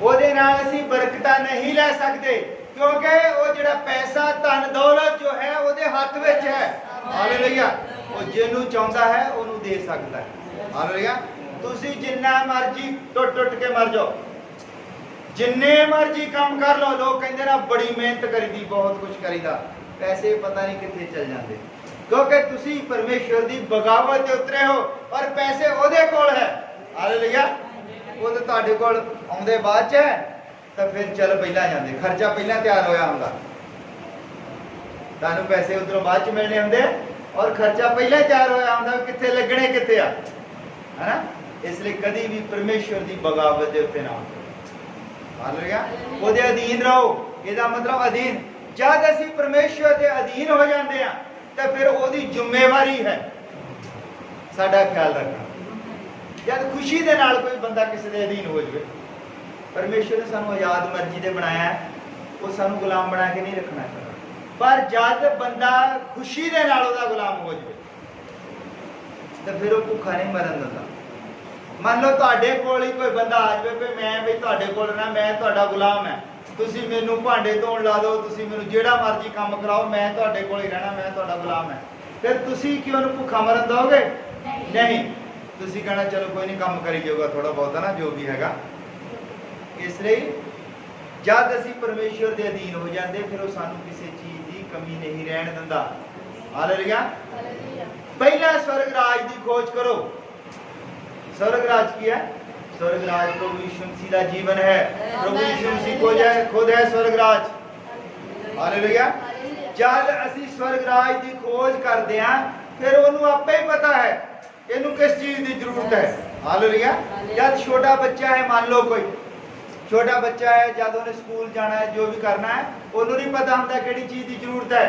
ਉਹਦੇ ਨਾਲ ਅਸੀਂ ਬਰਕਤਾਂ ਨਹੀਂ ਲੈ ਸਕਦੇ ਕਿਉਂਕਿ ਉਹ ਜਿਹੜਾ ਪੈਸਾ ਧਨ ਦੌਲਤ ਜੋ ਹੈ ਉਹਦੇ ਹੱਥ ਵਿੱਚ ਹੈ। ਹਾਲੇਲੂਇਆ। ਉਹ ਜਿਹਨੂੰ ਚਾਹੁੰਦਾ ਹੈ ਉਹਨੂੰ ਦੇ ਸਕਦਾ ਹੈ। ਹਾਲੇਲੂਇਆ। ਤੁਸੀਂ ਜਿੰਨਾ ਮਰਜ਼ੀ ਟੁੱਟ ਕੇ ਮਰ ਜਾਓ, ਜਿੰਨੇ ਮਰਜ਼ੀ ਕੰਮ ਕਰ ਲਓ, ਲੋਕ ਕਹਿੰਦੇ ਨਾ ਬੜੀ ਮਿਹਨਤ ਕਰੀਦੀ, ਬਹੁਤ ਕੁਝ ਕਰੀਦਾ, ਪੈਸੇ ਪਤਾ ਨਹੀਂ ਕਿੱਥੇ ਚਲ ਜਾਂਦੇ ਕਿਉਂਕਿ ਤੁਸੀਂ ਪਰਮੇਸ਼ਵਰ ਦੀ ਬਗਾਵਤ ਤੇ ਉਤਰੇ ਹੋ ਔਰ ਪੈਸੇ ਉਹਦੇ ਕੋਲ ਹੈ। ਹਾਲੇਲੂਇਆ। ਉਹ ਤਾਂ ਤੁਹਾਡੇ ਕੋਲ ਆਉਂਦੇ ਬਾਅਦ ਚ ਹੈ ਤਾਂ ਫਿਰ ਚੱਲ ਪਹਿਲਾਂ ਜਾਂਦੇ, ਖਰਚਾ ਪਹਿਲਾਂ ਤਿਆਰ ਹੋਇਆ ਹੁੰਦਾ, ਤੁਹਾਨੂੰ ਪੈਸੇ ਉਧਰੋਂ ਬਾਅਦ ਚ ਮਿਲਣੇ ਹੁੰਦੇ ਔਰ ਖਰਚਾ ਪਹਿਲਾਂ ਤਿਆਰ ਹੋਇਆ ਹੁੰਦਾ ਕਿੱਥੇ ਲੱਗਣੇ ਕਿੱਥੇ ਆ, ਹੈਨਾ। ਇਸ ਲਈ ਕਦੀ ਵੀ ਪਰਮੇਸ਼ਵਰ ਦੀ ਬਗਾਵਤ ਦੇ ਉੱਤੇ ਨਾ ਉਤਰੋ। ਹਾਲੇਲੂਇਆ। ਉਹਦੇ ਅਧੀਨ ਰਹੋ। ਇਹਦਾ ਮਤਲਬ ਅਧੀਨ, ਜਦ ਅਸੀਂ ਪਰਮੇਸ਼ਵਰ ਦੇ ਅਧੀਨ ਹੋ ਜਾਂਦੇ ਆ ਤਾਂ ਫਿਰ ਉਹਦੀ ਜ਼ਿੰਮੇਵਾਰੀ ਹੈ ਸਾਡਾ ਖਿਆਲ ਰੱਖਣਾ। ਜਦ ਖੁਸ਼ੀ ਦੇ ਨਾਲ ਕੋਈ ਬੰਦਾ ਕਿਸੇ ਦੇ ਅਧੀਨ ਹੋ ਜਾਵੇ, ਪਰਮੇਸ਼ਵਰ ਨੇ ਸਾਨੂੰ ਆਜ਼ਾਦ ਮਰਜ਼ੀ ਦੇ ਬਣਾਇਆ ਹੈ, ਉਹ ਸਾਨੂੰ ਗੁਲਾਮ ਬਣਾ ਕੇ ਨਹੀਂ ਰੱਖਣਾ ਚਾਹੁੰਦਾ। ਪਰ ਜਦ ਬੰਦਾ ਖੁਸ਼ੀ ਦੇ ਨਾਲ ਉਹਦਾ ਗੁਲਾਮ ਹੋ ਜਾਵੇ ਤਾਂ ਫਿਰ ਉਹ ਭੁੱਖਾ ਨਹੀਂ ਮਰਨ ਦਿੰਦਾ। ਮੰਨ ਲਓ ਤੁਹਾਡੇ ਕੋਲ ਹੀ ਕੋਈ ਬੰਦਾ ਆ ਜਾਵੇ ਵੀ ਮੈਂ ਵੀ ਤੁਹਾਡੇ ਕੋਲ ਨਾ, ਮੈਂ ਤੁਹਾਡਾ ਗੁਲਾਮ ਹੈ, ਤੁਸੀਂ ਮੈਨੂੰ ਭਾਂਡੇ ਧੋਣ ਲਾ ਦਿਓ, ਤੁਸੀਂ ਮੈਨੂੰ ਜਿਹੜਾ ਮਰਜ਼ੀ ਕੰਮ ਕਰਾਓ, ਮੈਂ ਤੁਹਾਡੇ ਕੋਲ ਹੀ ਰਹਿਣਾ, ਮੈਂ ਤੁਹਾਡਾ ਗੁਲਾਮ ਹੈ। ਫਿਰ ਤੁਸੀਂ ਕੀ ਉਹਨੂੰ ਭੁੱਖਾ ਮਰਨ ਦਿਓਗੇ? ਨਹੀਂ। ਤੁਸੀਂ ਕਹਿਣਾ ਚਲੋ ਕੋਈ ਨਹੀਂ ਕੰਮ ਕਰੀ ਜਾਊਗਾ ਥੋੜਾ ਬਹੁਤਾ ਨਾ ਜੋ ਵੀ ਹੈਗਾ। ਇਸ ਲਈ ਜਦ ਅਸੀਂ ਪਰਮੇਸ਼ਵਰ ਦੇ ਅਧੀਨ ਹੋ ਜਾਂਦੇ ਫਿਰ ਉਹ ਸਾਨੂੰ ਕਿਸੇ ਚੀਜ਼ ਦੀ ਕਮੀ ਨਹੀਂ ਰਹਿਣ ਦਿੰਦਾ। ਹਾਲੇਲੂਇਆ। ਪਹਿਲਾਂ ਸਵਰਗ ਰਾਜ ਦੀ ਖੋਜ ਕਰੋ। स्वर्ग राज की है, स्वर्ग राज प्रभु यीशु मसीह का जीवन है। प्रभु यीशु मसीह खुद है स्वर्ग राज। हालेलुया। जब ਅਸੀਂ स्वर्ग राज की खोज करते हैं फिर ਉਹਨੂੰ ਆਪੇ ਹੀ पता है ਇਹਨੂੰ किस चीज की जरूरत है। हालेलुया। जब छोटा बच्चा है, मान लो कोई छोटा बच्चा है, जब ਉਹਨੇ स्कूल जाना है, जो भी करना है, ਉਹਨੂੰ नहीं पता ਹੁੰਦਾ ਕਿਹੜੀ चीज की जरूरत है।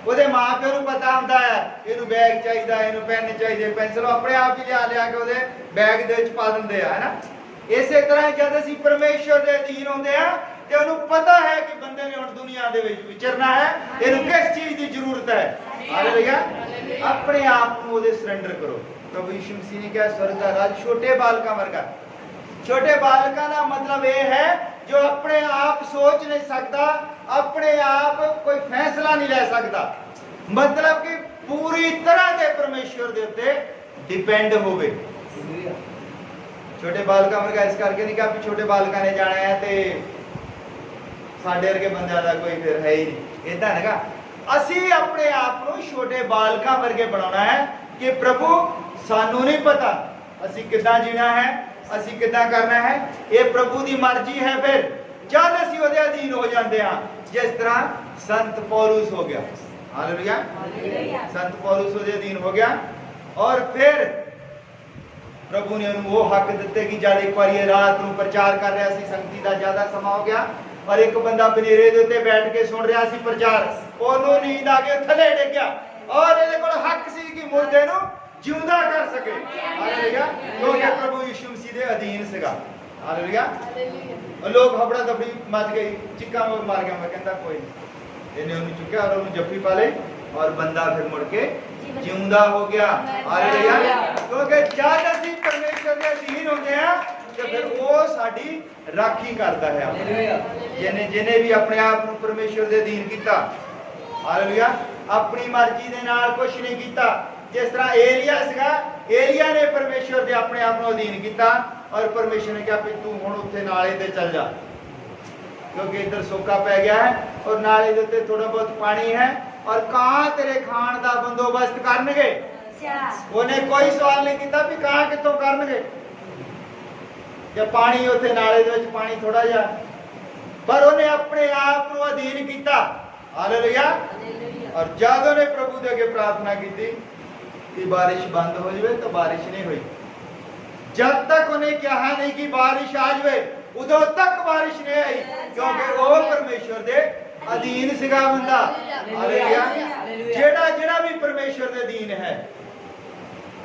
ਉਹਦੇ ਮਾਂ-ਪਿਓ ਨੂੰ ਪਤਾ ਹੁੰਦਾ ਹੈ ਇਹਨੂੰ ਬੈਗ ਚਾਹੀਦਾ, ਇਹਨੂੰ ਪੈਨ ਚਾਹੀਦੇ, ਪੈਨਸਲ ਆਪਣੇ ਆਪ ਹੀ ਲਿਆ ਕੇ ਉਹਦੇ ਬੈਗ ਦੇ ਵਿੱਚ ਪਾ ਦਿੰਦੇ ਆ, ਹੈਨਾ। ਇਸੇ ਤਰ੍ਹਾਂ ਜਦ ਅਸੀਂ ਪਰਮੇਸ਼ਵਰ ਦੇ ਅਧੀਨ ਹੁੰਦੇ ਆ ਤੇ ਉਹਨੂੰ ਪਤਾ ਹੈ ਕਿ ਬੰਦੇ ਨੇ ਹੁਣ ਦੁਨੀਆ ਦੇ ਵਿੱਚ ਵਿਚਰਨਾ ਹੈ, ਇਹਨੂੰ ਕਿਸ ਚੀਜ਼ ਦੀ ਜ਼ਰੂਰਤ ਹੈ। ਹਾਲੇਲੂਇਆ। ਆਪਣੇ ਆਪ ਨੂੰ ਉਹਦੇ ਸਰੈਂਡਰ ਕਰੋ। ਪ੍ਰਭੂ ਯਿਸੂ ਮਸੀਹ ਨੇ ਕਿਹਾ स्वर्ग ਦਾ ਰਾਜ ਛੋਟੇ ਬਾਲਕਾਂ ਵਰਗਾ। ਛੋਟੇ ਬਾਲਕਾਂ ਦਾ ਮਤਲਬ ਇਹ ਹੈ जो अपने आप सोच नहीं सकता, अपने आप कोई फैसला नहीं ले सकता, मतलब कि पूरी तरह से परमेश्वर के उत्ते डिपेंड होवे। छोटे बालका वर्गा इस करके नहीं कहा छोटे बालका ने जाना है ते साडे वर्गे बंदे का कोई फिर है ही नहीं। इदा है असी अपने आप को छोटे बालका वर्गे बनाना है कि प्रभु सानू नहीं पता असी किदां जीना है, ਅਸੀਂ ਕਿੱਦਾਂ ਕਰਨਾ ਹੈ, ਇਹ ਪ੍ਰਭੂ ਦੀ ਮਰਜ਼ੀ ਹੈ। ਫਿਰ ਜਦ ਅਸੀਂ ਉਹਦੇ ਅਧੀਨ ਹੋ ਜਾਂਦੇ ਹਾਂ, ਜਿਸ ਤਰ੍ਹਾਂ ਸੰਤ ਪੌਲੁਸ ਹੋ ਗਿਆ। ਹਾਲੇਲੂਇਆ। ਸੰਤ ਪੌਲੁਸ ਉਹਦੇ ਅਧੀਨ ਹੋ ਗਿਆ ਔਰ ਫਿਰ ਪ੍ਰਭੂ ਨੇ ਉਹਨੂੰ ਉਹ ਹੱਕ ਦਿੱਤੇ ਕਿ ਜਦ ਇੱਕ ਵਾਰੀ ਇਹ ਰਾਤ ਨੂੰ ਪ੍ਰਚਾਰ ਕਰ ਰਿਹਾ ਸੀ, ਸੰਗਤੀ ਦਾ ਜ਼ਿਆਦਾ ਸਮਾਂ ਹੋ ਗਿਆ और एक बंदा बनेरे दे उत्ते बैठ के सुन रहा सी प्रचार, ओनू नींद आ गई, थले डिग गया और इहदे कोल हक सी कि मुर्दे नू जिंदा कर सके। हालेलुया, क्योंकि प्रभु यीशु मसीह दे अधीन सीगा। हालेलुया, लोग हबड़ा दबड़ी मच गई, चिक्का मार गया। मैं कहता कोई नहीं, इन्हें उन्हें चुक्या और उन्हें जफ्फी पा ली और बंदा फिर मुड़ के जिंदा हो गया। हालेलुया, क्योंकि जब असीं परमेश्वर दे अधीन होंदे आ तो फिर वो साडी राखी करता है। जिन्हें भी अपने आप को परमेश्वर दे अधीन किया, हालेलुया, अपनी मर्जी दे नाल कुछ नहीं किया। जिस तरह एलिया सीगा, एलिया ने परमेश्वर दे अपने आप को अधीन किया और परमेश्वर ने कहा भी तू हुण उत्थे नाले ते चल जा, क्योंकि इधर सोका पै गया है और नाले दे उत्ते थोड़ा बहुत पानी है और कहां तेरे खाण दा बंदोबस्त करनगे। उन्हें कोई सवाल नहीं किया भी कहां कितों करनगे, जब पानी उत्थे नाले दे विच पानी थोड़ा जा, पर उन्हें अपने आप को अधीन किया। हालेलुया, और जब उन्हें प्रभु दे अगे प्रार्थना की कि बारिश बंद हो जाए तो बारिश नहीं हुई। जब तक उन्हें कहा नहीं कि बारिश आ जाए उदों तक बारिश नहीं आई, क्योंकि वो परमेश्वर दे अधीन सीगा बंदा। हालेलुया, जेड़ा भी परमेश्वर दे अधीन है,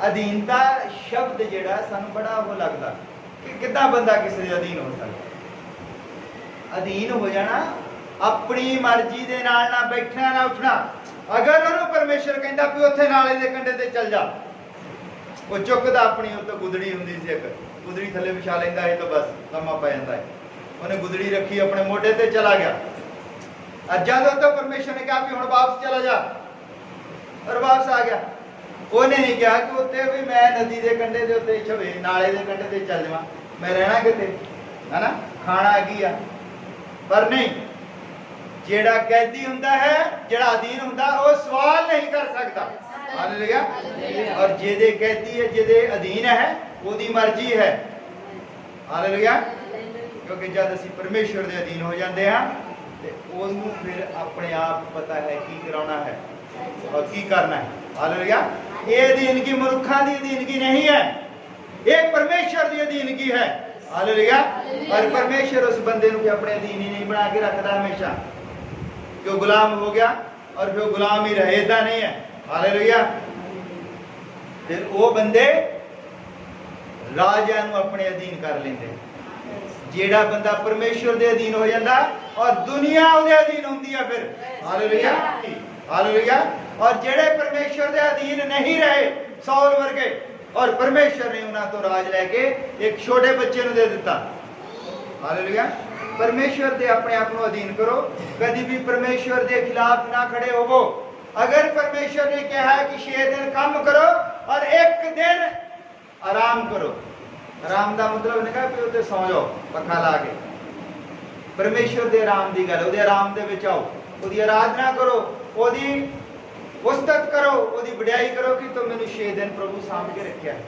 अधीनता शब्द जेड़ा सानू बड़ा वो लगता कि कितना बंदा किसी दे अधीन हो सकता। अधीन हो जाना अपनी मर्जी दे नाल ना बैठना ना उठना। अगर उन्होंने परमेश्वर कहता भी उत्थे नाले दे कंढे ते चल जा, वो चुकदा अपनी उत्ते गुदड़ी हुंदी सी, एक गुदड़ी थले विछा लैंदा है तो बस लम्मा पै जांदा है। उन्हें गुदड़ी रखी अपने मोढे ते चला गया, और जब उत्ते परमेश्वर ने कहा भी हुण वापस चला जा और वापस आ गया। उन्हें नहीं कहा कि उत्ते भी मैं नदी के कंढे दे उत्ते छवे नाले के कंढे ते चल जावां, मैं रहना किते, है ना, खाना की आ। पर नहीं, जेड़ा कैदी हुंदा है, जेड़ा अधीन हुंदा, वो सवाल नहीं कर सकता। हालेलुया, और जेदे कैदी है, जेदे अधीन है, ओदी मर्जी है। हालेलुया, क्योंकि जब असीं परमेश्वर दे अधीन हो जाते हैं तो उसनूं फिर अपने आप पता है की कराना है और की करना है। हालेलुया, ये अधीनगी मनुखा की अधीनगी नहीं है, ये परमेश्वर की अधीनगी है। हालेलुया, और परमेश्वर उस बंदे को अपने अधीन ही नहीं बना के रखता हमेशा, जो गुलाम हो गया और फिर गुलाम ही रहे, इदा नहीं है। हालेलुया, फिर वो बंदे राजा नूं अपने अधीन कर लेंदे। जेड़ा बंदा परमेश्वर दे अधीन हो जाता और दुनिया उहदे अधीन होंदी है फिर। हालेलुया, हालेलुया, और जेड़े परमेश्वर दे अधीन नहीं रहे, सौल वर्गे, और परमेश्वर ने उन्हां तो राज लैके एक छोटे बच्चे नूं दे दिता। हालेलुया, परमेश्वर दे अपने आप को अधीन करो, कभी भी परमेश्वर दे खिलाफ ना खड़े होवो। अगर परमेश्वर ने कहा है कि 6 दिन काम करो और 1 दिन आराम करो, आराम का मतलब नहीं कहा कि सौ जाओ पखा ला के। परमेश्वर दे आराम की गल, उहदे आराम दे विच आओ, उहदी आराधना करो, उहदी उस्तत करो, उहदी वडियाई करो कि तुम मैनूं 6 दिन प्रभु सामभ के रखिया है।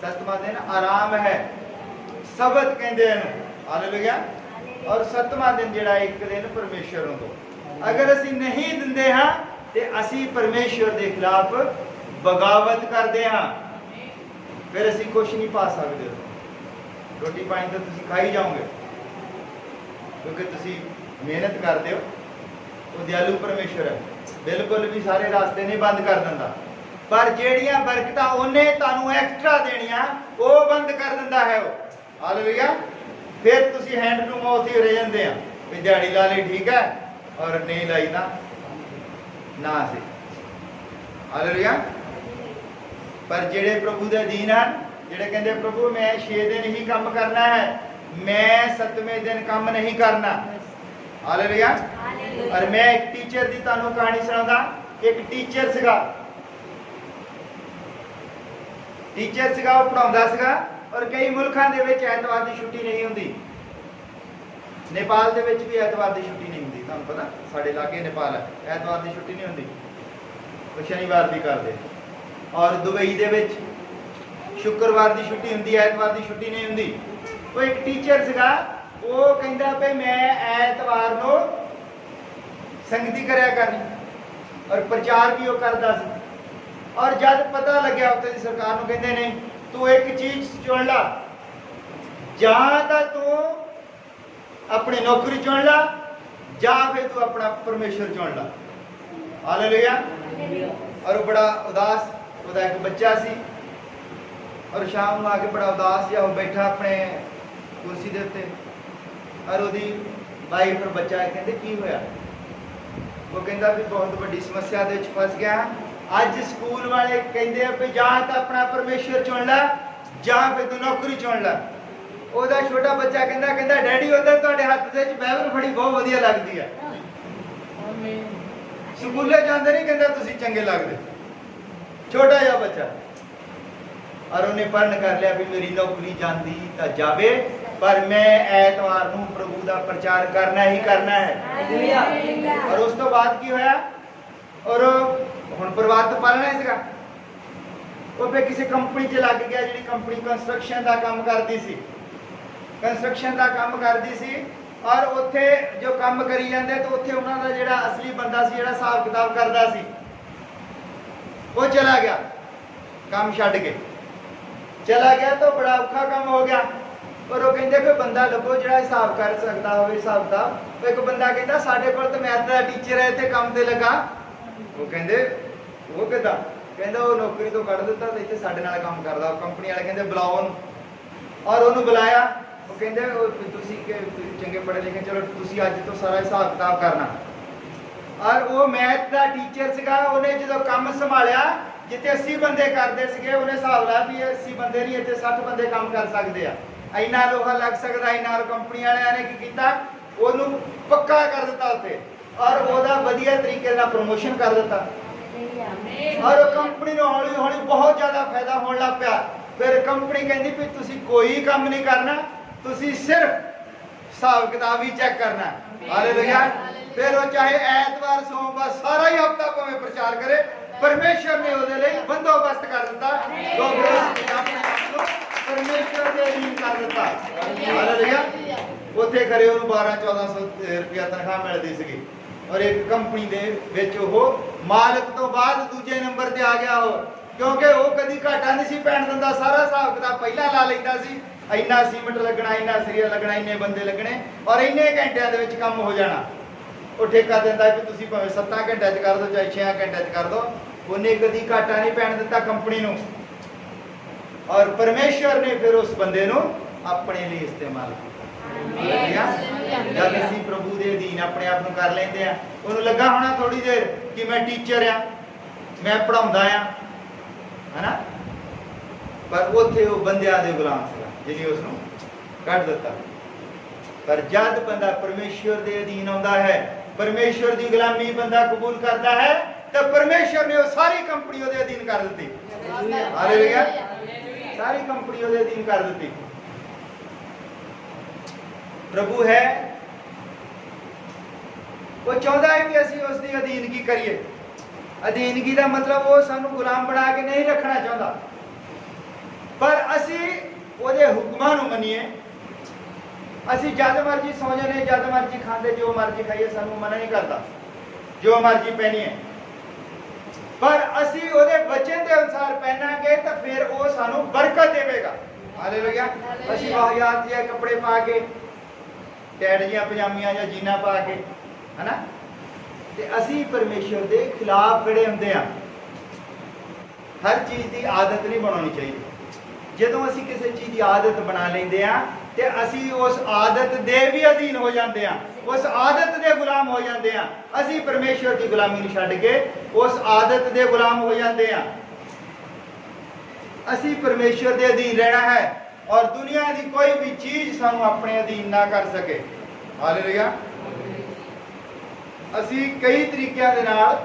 7वां दिन आराम है, सबत कहंदे इहनूं। हालेलुया, और 7वां दिन जिहड़ा 1 दिन परमेश्वर नूं दो। अगर असीं नहीं दिंदे हां ते असीं परमेश्वर दे खिलाफ बगावत करदे हां, फिर असीं कुछ नहीं पा सकदे। रोटी पानी तो तुसीं खाई जाओगे क्योंकि तुसीं मेहनत करदे हो। वो दयालु परमेश्वर है, बिल्कुल भी सारे रास्ते नहीं बंद कर दिंदा, पर जेड़ियां बरकतां उन्हें तुहानूं एक्स्ट्रा देनियां वो बंद कर दिंदा है वो। हालेलुया, फिर तुसीं हैंड टू माउथ ही रह जांदे आ भी दिहाड़ी ला ली ठीक है और नहीं लाई ना सी। हालेलुया, पर जेड़े प्रभु दे अधीन हैं, जेड़े कहंदे प्रभु मैं 6 दिन ही काम करना है, मैं 7वें दिन काम नहीं करना। हालेलुया, और मैं एक टीचर दी तुहानूं कहानी सुणादा। एक टीचर सीगा, वो पढ़ाउंदा सीगा और कई मुल्कां दे विच ऐतवार दी छुट्टी नहीं हुंदी। नेपाल दे विच भी ऐतवार दी छुट्टी नहीं हुंदी, तुहानूं पता साडे लागे नेपाल है, ऐतवार दी छुट्टी नहीं हुंदी, वो शनिवार दी करदे। और दुबई दे विच शुक्रवार दी छुट्टी हुंदी, ऐतवार दी छुट्टी नहीं हुंदी। वो एक टीचर सीगा, वो कहंदा पे मैं ऐतवार नूं संगति करया करनी और प्रचार भी वो करदा सी। और जब पता लग्या उत्ते दी सरकार नूं कहंदे नहीं तू एक चीज चुन ला, जां तां तू अपनी नौकरी चुन ला या फिर तू अपना परमेश्वर चुन ला। हालेलुया। और वो बड़ा उदास, उसका एक बच्चा सी और शाम को आके बड़ा उदास या वो बैठा अपने कुर्सी के उत्ते और उसकी वाइफ और बच्चा कहते की होया? वो कहता भी बहुत बड़ी समस्या के फस गया। अज स्कूल वाले कहते भी जा तो अपना परमेश्वर चुन ला या फिर तू नौकरी चुन ला। ਉਹਦਾ छोटा बच्चा कहता डैडी उधर ਤੁਹਾਡੇ ਹੱਥ ਦੇ ਵਿੱਚ ਬਾਈਬਲ ਫੜੀ ਬਹੁਤ ਵਧੀਆ ਲੱਗਦੀ ਹੈ। ਸਕੂਲੇ ਜਾਂਦੇ ਨਹੀਂ ਕਹਿੰਦਾ ਤੁਸੀਂ ਚੰਗੇ ਲੱਗਦੇ। छोटा ਜਿਹਾ ਬੱਚਾ और उन्हें पढ़न कर लिया भी मेरी नौकरी जाती तो जावे पर मैं ऐतवार नूं प्रभु का प्रचार करना ही करना है। और उस तो बाद की होया और हुण परिवार तो पालना ही सीगा। वो फिर किसी कंपनी च लग गया जी कंपनी कंस्ट्रक्शन का काम करती सी, कंस्ट्रक्शन का काम करती सी और उत्थे जो काम करी जाते तो उत्थे उन्होंने का जिहड़ा असली बंदा सी जिहड़ा हिसाब किताब करता सी वो चला गया, काम छड्ड के चला गया तो बड़ा औखा काम हो गया। पर वो कहते कोई बंदा लभो जिहड़ा हिसाब कर सकता हो हिसाब का। तो एक बंदा कहता साडे कोल तो मैथ दा टीचर है इत्थे काम ते लगा। वो कहते वो किदां? कहंदा वो नौकरी तो कढ दित्ता ते इत्थे साडे नाल काम करदा। कंपनी वाले कहंदे बुलाओ उहनूं और उहनूं बुलाया। वो कहंदे तुसीं चंगे पढ़े लिखे चलो तुसीं अज तो सारा हिसाब किताब करना। और वो मैथ का टीचर सीगा उन्हें जो काम संभालिया जिते 80 बंदे करते सीगे उन्हें हिसाब लाया भी 80 बंदे नहीं इतने 60 बंदे काम कर सकते हैं। इन्ना लोहा लग सकता इन्ना। कंपनी वाले ने की किया उन्हों पक्का कर दिता उत्ते और वह वधिया तरीके से प्रमोशन कर दिता और कंपनी को हौली हौली बहुत ज़्यादा फायदा होने लग पाया। फिर कंपनी कहती भी तुसी कोई काम नहीं करना, तुसी सिर्फ हिसाब किताब ही चेक करना। हालेलुया। फिर वो चाहे ऐतवार सोमवार सारा ही हफ्ता भावें प्रचार करे परमेश्वर ने ਉਹਦੇ ਲਈ बंदोबस्त कर दिता। परमेश्वर के अधीन कर दिता। हालेलुया। ਉੱਥੇ ਖਰੇ ਉਹਨੂੰ 12-1400 ਰੁਪਇਆ ਤਨਖਾਹ ਮਿਲਦੀ ਸੀਗੀ और एक कंपनी ਦੇ ਵਿੱਚ ਉਹ ਮਾਲਕ ਤੋਂ ਬਾਅਦ ਦੂਜੇ ਨੰਬਰ ਤੇ ਆ ਗਿਆ ਉਹ ਕਿਉਂਕਿ ਉਹ ਕਦੀ ਘਾਟਾ ਨਹੀਂ ਸੀ ਪੈਣ ਦਿੰਦਾ। ਸਾਰਾ ਹਿਸਾਬ ਕਿਤਾਬ ਪਹਿਲਾਂ ਲਾ ਲੈਂਦਾ ਸੀ। ਇੰਨਾ ਸੀਮੈਂਟ ਲੱਗਣਾ, ਇੰਨਾ ਸਰੀਆ ਲੱਗਣਾ, ਇੰਨੇ ਬੰਦੇ ਲੱਗਣੇ ਔਰ ਇੰਨੇ ਘੰਟਿਆਂ ਦੇ ਵਿੱਚ ਕੰਮ ਹੋ ਜਾਣਾ। ਉਹ ਠੇਕਾ ਦਿੰਦਾ ਕਿ ਤੁਸੀਂ ਭਾਵੇਂ 7 ਘੰਟਿਆਂ 'ਚ ਕਰ ਦਿਓ ਚਾਹੇ 6 ਘੰਟਿਆਂ 'ਚ ਕਰ ਦਿਓ। ਉਹਨੇ ਕਦੀ ਘਾਟਾ ਨਹੀਂ ਪੈਣ ਦਿੱਤਾ ਕੰਪਨੀ ਨੂੰ और परमेश्वर ने फिर उस बंदे ਨੂੰ ਆਪਣੇ ਲਈ ਇਸਤੇਮਾਲ ਕੀਤਾ। जब असीं प्रभु के अधीन अपने आप ਨੂੰ कर लेंदे आ ਉਹਨੂੰ ਲੱਗਾ ਹੋਣਾ थोड़ी देर कि मैं टीचर आ मैं पढ़ाਉਂਦਾ आ है ना। पर ਉੱਥੇ ਉਹ ਬੰਦਿਆਂ ਦੇ ਗੁਲਾਮ ਸੀਗਾ ਜਿਹਨੇ ਉਸ ਨੂੰ ਕੱਢ ਦਿੱਤਾ। पर जब बंदा परमेश्वर के अधीन आता है परमेश्वर की गुलामी बंदा कबूल करता है तो परमेश्वर ने वो सारी कंपनी उसके अधीन कर दी। हालेलुया। सारी कंपनी उसके अधीन कर दी। प्रभु है वो चाहता है कि असीं उसकी अधीनगी करिए। अधीनगी का मतलब वो सानू गुलाम बना के नहीं रखना चाहता पर असीं उसके हुक्मां नूं मनीए। असीं जद मर्जी सौ जाने जद मर्जी खाते जो मर्जी खाइए सानू मना नहीं करता जो मर्जी पहनीए पर असीं उहदे वचन के अनुसार पहनांगे तो फिर वो सानू बरकत देवेगा। हालेलुया। असीं वाहियात जिहे कपड़े पा के टैट जिहियां पजामियां या जीना पा के है ना ते असीं परमेश्वर के खिलाफ खड़े हुंदे आ। हर चीज़ की आदत नहीं बनानी चाहिए। जदों असीं किसी चीज़ की आदत बना लैंदे आ ते असीं उस आदत दे भी अधीन हो जाते हैं, उस आदत दे गुलाम हो जाते हैं। असीं परमेश्वर की गुलामी नूं छड्ड के उस आदत दे गुलाम हो जाते हैं। असीं परमेश्वर के अधीन रहना है और दुनिया की कोई भी चीज़ सानू अपने अधीन ना कर सके। हालेलुया। असीं कई तरीकों के नाल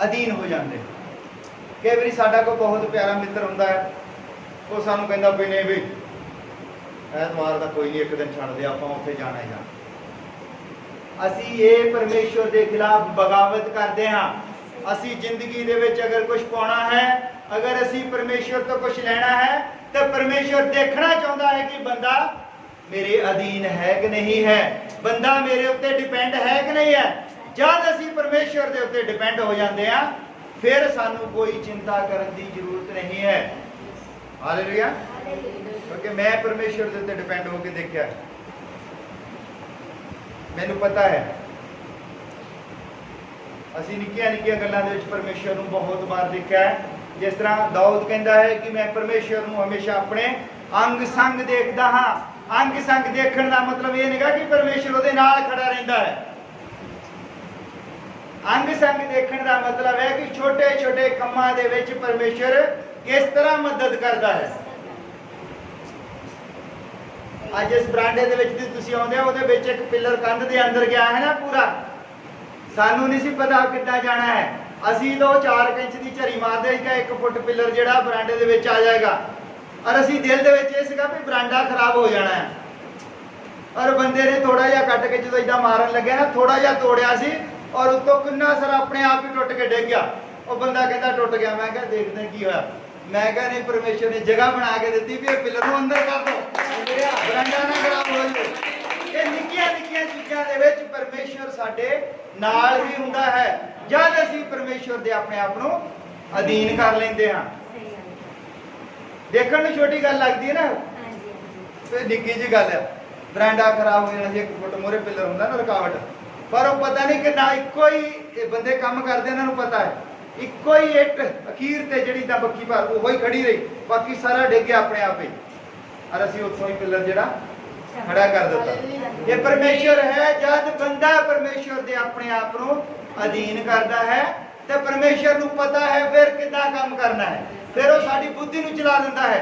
अधीन हो जाते। कई बार साडा कोई बहुत प्यारा मित्र हुंदा है वो सानू कहंदा भी नहीं भी ऐतवार का कोई नहीं एक दिन छड़ दे आपां उत्थे जाना ही जाना। असीं ये परमेश्वर के खिलाफ बगावत करते हाँ। असीं जिंदगी दे विच अगर कुछ पाना है अगर असीं परमेश्वर तो कुछ लेना है तो परमेश्वर देखना चाहता है कि बंदा मेरे अधीन है कि नहीं है, बंदा मेरे उत्ते डिपेंड है कि नहीं है। जब असीं परमेश्वर के उत्ते डिपेंड हो जाते हैं फिर सानू कोई चिंता करने की जरूरत नहीं है। हालेलुया। क्योंकि मैं परमेश्वर के उत्ते डिपेंड होकर देखा मैनू पता है असी निक्कियां निक्कियां गल्लां दे विच परमेश्वर नूं बहुत बार देखा है। जिस तरह दाऊद कहता है कि मैं परमेश्वर नूं हमेशा अपने अंग संग देखदा हाँ। अंग संग देखण दा मतलब ये नहीं कि परमेश्वर उहदे नाल खड़ा रहिंदा है। अंग संग देखण दा मतलब है कि छोटे छोटे कम्मां दे विच परमेश्वर किस तरह मदद करता है। अज इस बरांडे दे विच तुसीं आउंदे हो, उहदे विच एक पिलर कंध दे अंदर गया है ना पूरा, सानू नहीं सी पता कितना जाना है। असी तो 4 इंच की झरी मारते कि 1 फुट पिलर जिहड़ा बरांडे दे विच आ जाएगा, और असी दिल दे विच ये सीगा भी बरांडा खराब हो जाना है। और बंदे ने थोड़ा जिहा कट के जो इदां मारन लगे ना, थोड़ा जिहा तोड़िया सी और उत्तों किन्ना सारा अपने आप ही टुट के डिग गया। वो बंदा कहता टुट गया। मैं कहा देखते की होया। मैं कहा नहीं, परमेश्वर ने जगह बना के दी भी पिलर नूं अंदर कर दो, बरांडा ना खराब हो जाए। ये निक्कियां निक्कियां चीज़ां दे विच परमेश्वर साडे नाल भी हुंदा है जद असीं परमेश्वर दे अपने आप नूं अधीन कर लैंदे हां। देखण नूं छोटी गल लगदी है ना, ते निक्की जी गल है। बरांडा खराब हो जाना, 1 फुट मोहरे पिलर हुंदा ना रुकावट, पर वो पता नहीं कि ना इक्को ही बंदे काम करदे, इन्हां नूं पता है इक्को ही इट अखीर ते जिहड़ी तां बक्खी पर वो ही खड़ी रही, बाकी सारा डिग गया अपने आप ही, और असीं उत्थों ही पिलर जिहड़ा खड़ा कर दिता। ये परमेश्वर है। जद बंदा परमेश्वर दे अपने आप नूं अधीन करता है तो परमेश्वर नूं पता है फिर कितना काम करना है, फिर वो साडी बुद्धि नूं चला दिंदा है।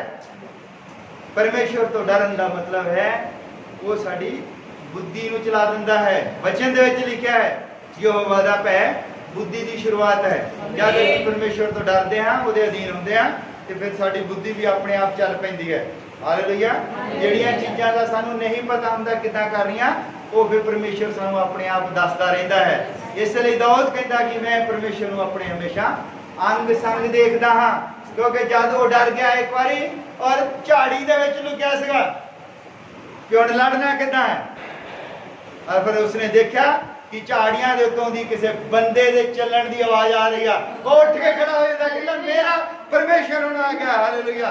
परमेश्वर तो डरन दा मतलब है वो साडी बुद्धि नूं चला दिंदा है। वचन दे विच लिखिया है यहोवा दा भय बुद्धि की शुरुआत है। जब असीं परमेश्वर तो डरते हैं, उहदे अधीन होंदे हैं, तो फिर साडी बुद्धि भी अपने आप चल पैंदी है। हालेलुया। जिहड़ियां चीज़ां दा सानू नहीं पता हुंदा किदां करनियां, वो फिर परमेश्वर सानू अपने आप दसदा रहिंदा है। इसलिए दाऊद कहता कि मैं परमेश्वर नूं अपने हमेशा अंग संग देखदा हां, क्योंकि जद वो डर गया एक बारी और झाड़ी दे विच लुकिया सीगा कि हुण लड़ना किदां है, और फिर उसने देखा कि झाड़ियां दे उत्तों दी किसी बंदे दे चलण दी आवाज आ रही है। वो उठ के खड़ा हो जाता कि मेरा परमेश्वर हुण आ गया। हालेलुया।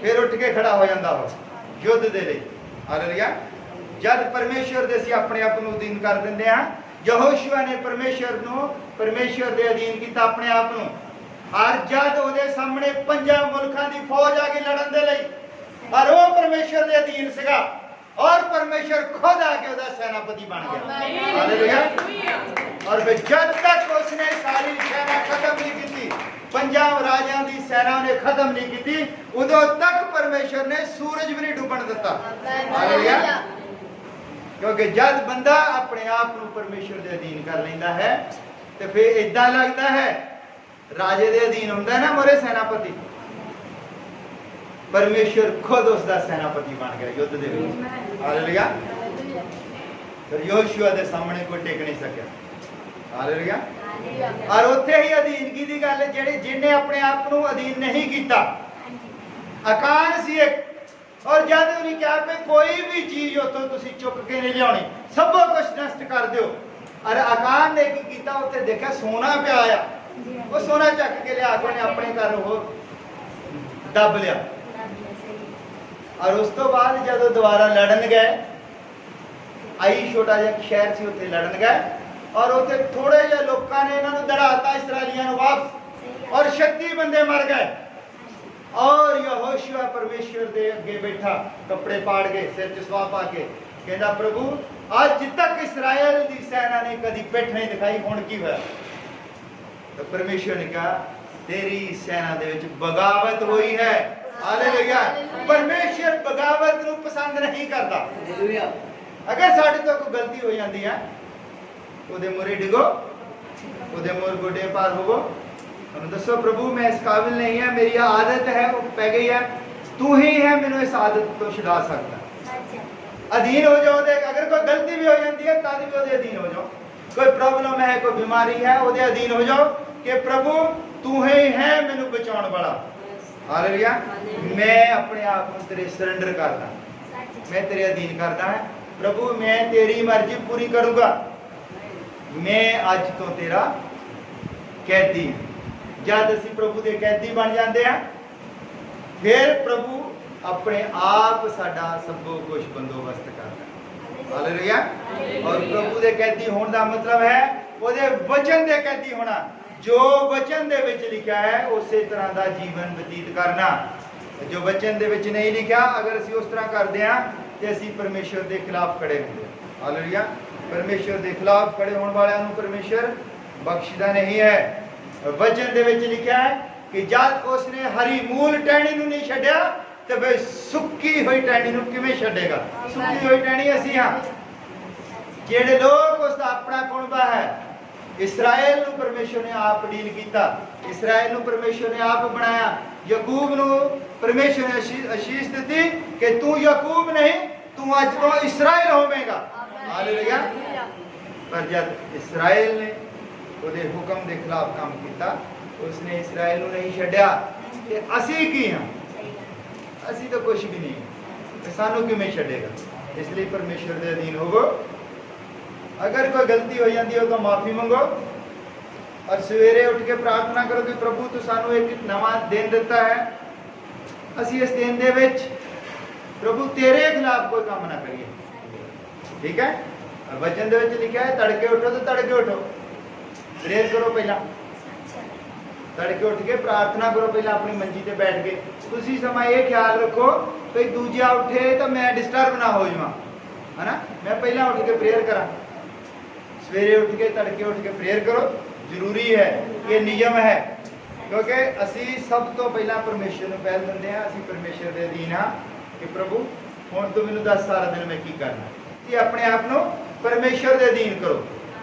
फिर उठ के खड़ा हो जाता हो युद्ध दे लई। हालेलुया। जद परमेश्वर दे असीं अपने आप नूं अधीन कर दिंदे हां, यहोशुआ ने परमेश्वर दे अधीन कीता अपने आप नूं, और जद उहदे सामने 5 मुल्कां दी फौज आ गई लड़न दे लई, और वो परमेश्वर दे अधीन सीगा, और परमेश्वर खुद आके उसका सेनापति बन गया। हालेलुया। और फिर जब तक उसने सारी सेना खत्म नहीं की, 5 राजा की सेना ने खत्म नहीं की, उदों तक परमेश्वर ने सूरज भी नहीं डूबन दिता। हालेलुया। क्योंकि जब बंदा अपने आप को परमेश्वर के अधीन कर लेंदा है, तो फिर इदां लगता है राजे के अधीन होंदा है ना मोरे सेनापति, परमेश्वर खुद उसका सेनापति बन गया युद्ध दे विच। हालेलुया। फिर यहोशुआ दे सामने कोई टिक नहीं सकिया। हालेलुया। और उत्थे ही अधीनगी दी गल जेहड़े जिन्हें अपने आप को अधीन नहीं किया, अकान सी एक, और जब उन्हें कहा कि कोई भी चीज उतों तुसीं चुक के नहीं लियानी, सब कुछ नष्ट कर दो। और अकान ने की कीता, उत्थे देखा सोना पिया आया, वो सोना चक के लिया के अपने घर वो दब लिया। और उस तो बाद जब दोबारा लड़न गए, आई छोटा जिहा शहर से उत्थे लड़न गए, और उत्थे थोड़े जे लोगों ने इन्होंने दड़ाता इसराइलियां नूं वापस, और 36 बंदे मर गए। और यहोशुआ परमेश्वर दे अगे बैठा कपड़े पाड़ के सिर च स्वाह पा के कहता प्रभु आज तक इसराइल की सेना ने कभी पिठ नहीं दिखाई, हुण की होया? तो परमेश्वर ने कहा तेरी सेना दे विच बगावत हुई है। हालेलुया। परमेश्वर बगावत नूं पसंद नहीं करता। अगर साडे तो कोई गलती हो जाती है, उहदे मूहरे डिगो, उहदे मोर गोडे पार होवो, उन्हें दसो प्रभु मैं इस काबिल नहीं है, मेरी आदत है वो पै गई है, तू ही है मैंने इस आदत तो छुड़ा सकता। अधीन हो जाओ। अगर कोई गलती भी हो जाती है तब भी उहदे अधीन हो जाओ। कोई प्रॉब्लम है, कोई बीमारी है, उहदे अधीन हो जाओ कि प्रभु तू ही है मैनू बचाउण वाला। हालेलुया। मैं अपने आप को तेरे सरेंडर करदा, मैं तेरे अधीन करदा है। प्रभु मैं तेरी मर्जी पूरी करूंगा, मैं अज तो तेरा कैदी। जब असीं प्रभु के कैदी बन जाते हैं, फिर प्रभु अपने आप साडा सब कुछ बंदोबस्त करता है। ਹਾਲੇਲੂਇਆ। ਔਰ ਪ੍ਰਭੂ ਦੇ ਕੈਦੀ ਹੋਣ ਦਾ ਮਤਲਬ ਹੈ ਉਹਦੇ ਵਚਨ ਦੇ ਕੈਦੀ ਹੋਣਾ। ਜੋ ਵਚਨ ਦੇ ਵਿੱਚ ਲਿਖਿਆ ਹੈ ਉਸੇ ਤਰ੍ਹਾਂ ਦਾ ਜੀਵਨ ਬਤੀਤ ਕਰਨਾ। ਜੋ ਵਚਨ ਦੇ ਵਿੱਚ ਨਹੀਂ ਲਿਖਿਆ, ਅਗਰ ਅਸੀਂ ਉਸ ਤਰ੍ਹਾਂ ਕਰਦੇ ਹਾਂ ਤੇ ਅਸੀਂ ਪਰਮੇਸ਼ਰ ਦੇ ਖਿਲਾਫ ਖੜੇ ਹੁੰਦੇ ਹਾਂ। ਹਾਲੇਲੂਇਆ। ਪਰਮੇਸ਼ਰ ਦੇ ਖਿਲਾਫ ਖੜੇ ਹੋਣ ਵਾਲਿਆਂ ਨੂੰ ਪਰਮੇਸ਼ਰ ਬਖਸ਼ਦਾ ਨਹੀਂ ਹੈ। ਵਚਨ ਦੇ ਵਿੱਚ ਲਿਖਿਆ ਹੈ ਕਿ ਜਦ ਉਸਨੇ ਹਰੀ ਮੂਲ ਟਹਿਣੀ ਨੂੰ ਨਹੀਂ ਛੱਡਿਆ ਤੇ ਬਈ ਸੁੱਕੀ ਹੋਈ ਟਹਿਣੀ ਨੂੰ ਕਿਵੇਂ ਛੱਡੇਗਾ। ਸੁੱਕੀ ਹੋਈ ਟਹਿਣੀ ਅਸੀਂ ਹਾਂ। ਜਿਹੜੇ ਲੋਕ ਉਸ ਦਾ ਆਪਣਾ ਕੁਣਬਾ ਹੈ। ਇਸਰਾਏਲ ਨੂੰ ਪਰਮੇਸ਼ਰ ਨੇ ਆਪ ਡੀਲ ਕੀਤਾ। ਇਸਰਾਏਲ ਨੂੰ ਪਰਮੇਸ਼ਰ ਨੇ ਆਪ ਬਣਾਇਆ। ਯਾਕੂਬ ਨੂੰ ਪਰਮੇਸ਼ਰ ਨੇ ਅਸ਼ੀਸ਼ ਦਿੱਤੀ ਕਿ ਤੂੰ ਯਾਕੂਬ ਨਹੀਂ, ਤੂੰ ਅੱਜ ਤੋਂ ਇਸਰਾਏਲ ਹੋਵੇਂਗਾ। ਹਾਲੇਲੂਇਆ। ਪਰ ਜਦ ਇਸਰਾਏਲ ਨੇ ਉਹਦੇ ਹੁਕਮ ਦੇ ਖਿਲਾਫ ਕੰਮ ਕੀਤਾ, ਉਸਨੇ ਇਸਰਾਏਲ ਨੂੰ ਨਹੀਂ ਛੱਡਿਆ। ਤੇ ਅਸੀਂ ਕੀ ਹਾਂ? ਅਸੀਂ ਤਾਂ ਕੁਝ ਵੀ ਨਹੀਂ। ਤੇ ਸਾਨੂੰ ਕਿਵੇਂ ਛੱਡੇਗਾ? ਇਸ ਲਈ ਪਰਮੇਸ਼ਰ ਦੇ ਅਧੀਨ ਹੋਵੋ। ਅਗਰ ਕੋਈ ਗਲਤੀ ਹੋ ਜਾਂਦੀ ਹੈ ਤਾਂ ਮਾਫੀ ਮੰਗੋ ਔਰ ਸਵੇਰੇ ਉੱਠ ਕੇ ਪ੍ਰਾਰਥਨਾ ਕਰੋ ਕਿ ਪ੍ਰਭੂ ਤੂੰ ਸਾਨੂੰ ਇੱਕ ਨਵਾਂ ਦਿਨ ਦਿੱਤਾ ਹੈ। ਅਸੀਂ ਇਸ ਦਿਨ ਦੇ ਵਿੱਚ ਪ੍ਰਭੂ ਤੇਰੇ ਖਿਲਾਫ ਕੋਈ ਕੰਮ ਨਾ ਕਰੀਏ। ਠੀਕ ਹੈ। ਵਚਨ ਦੇ ਵਿੱਚ ਲਿਖਿਆ ਹੈ ਤੜਕੇ ਉੱਠੋ ਤੇ ਤੜਕੇ ਉੱਠੋ, ਪ੍ਰੇਅਰ ਕਰੋ। ਪਹਿਲਾਂ ਤੜਕੇ ਉੱਠ ਕੇ ਪ੍ਰਾਰਥਨਾ ਕਰੋ। ਪਹਿਲਾਂ ਆਪਣੀ ਮੰਜੀ ਤੇ ਬੈਠ ਕੇ ਤੁਸੀਂ ਸਮਾਂ ਇਹ ਖਿਆਲ ਰੱਖੋ ਕਿ ਦੂਜਾ ਉੱਠੇ ਤਾਂ ਮੈਂ ਡਿਸਟਰਬ ਨਾ ਹੋ ਜਾਵਾਂ, ਹਨਾ। ਮੈਂ ਪਹਿਲਾਂ ਉੱਠ ਕੇ ਪ੍ਰੇਅਰ ਕਰਾਂ। ਸਵੇਰੇ ਉੱਠ ਕੇ ਤੜਕੇ ਉੱਠ ਕੇ ਪ੍ਰੇਅਰ ਕਰੋ। ਜ਼ਰੂਰੀ ਹੈ, ਇਹ ਨਿਯਮ ਹੈ, ਕਿਉਂਕਿ ਅਸੀਂ ਸਭ ਤੋਂ ਪਹਿਲਾਂ ਪਰਮੇਸ਼ਰ ਨੂੰ ਪਹਿਲ ਦਿੰਦੇ ਹਾਂ। ਅਸੀਂ ਪਰਮੇਸ਼ਰ ਦੇ ਅਧੀਨ ਹਾਂ ਕਿ ਪ੍ਰਭੂ ਹੁਣ ਤੂੰ ਮੈਨੂੰ ਦੱਸ ਸਾਰਾ ਦਿਨ ਮੈਂ ਕੀ ਕਰਨਾ। ਤੁਸੀਂ ਆਪਣੇ ਆਪ ਨੂੰ ਪਰਮੇਸ਼ਰ ਦੇ ਅਧੀਨ ਕਰੋ।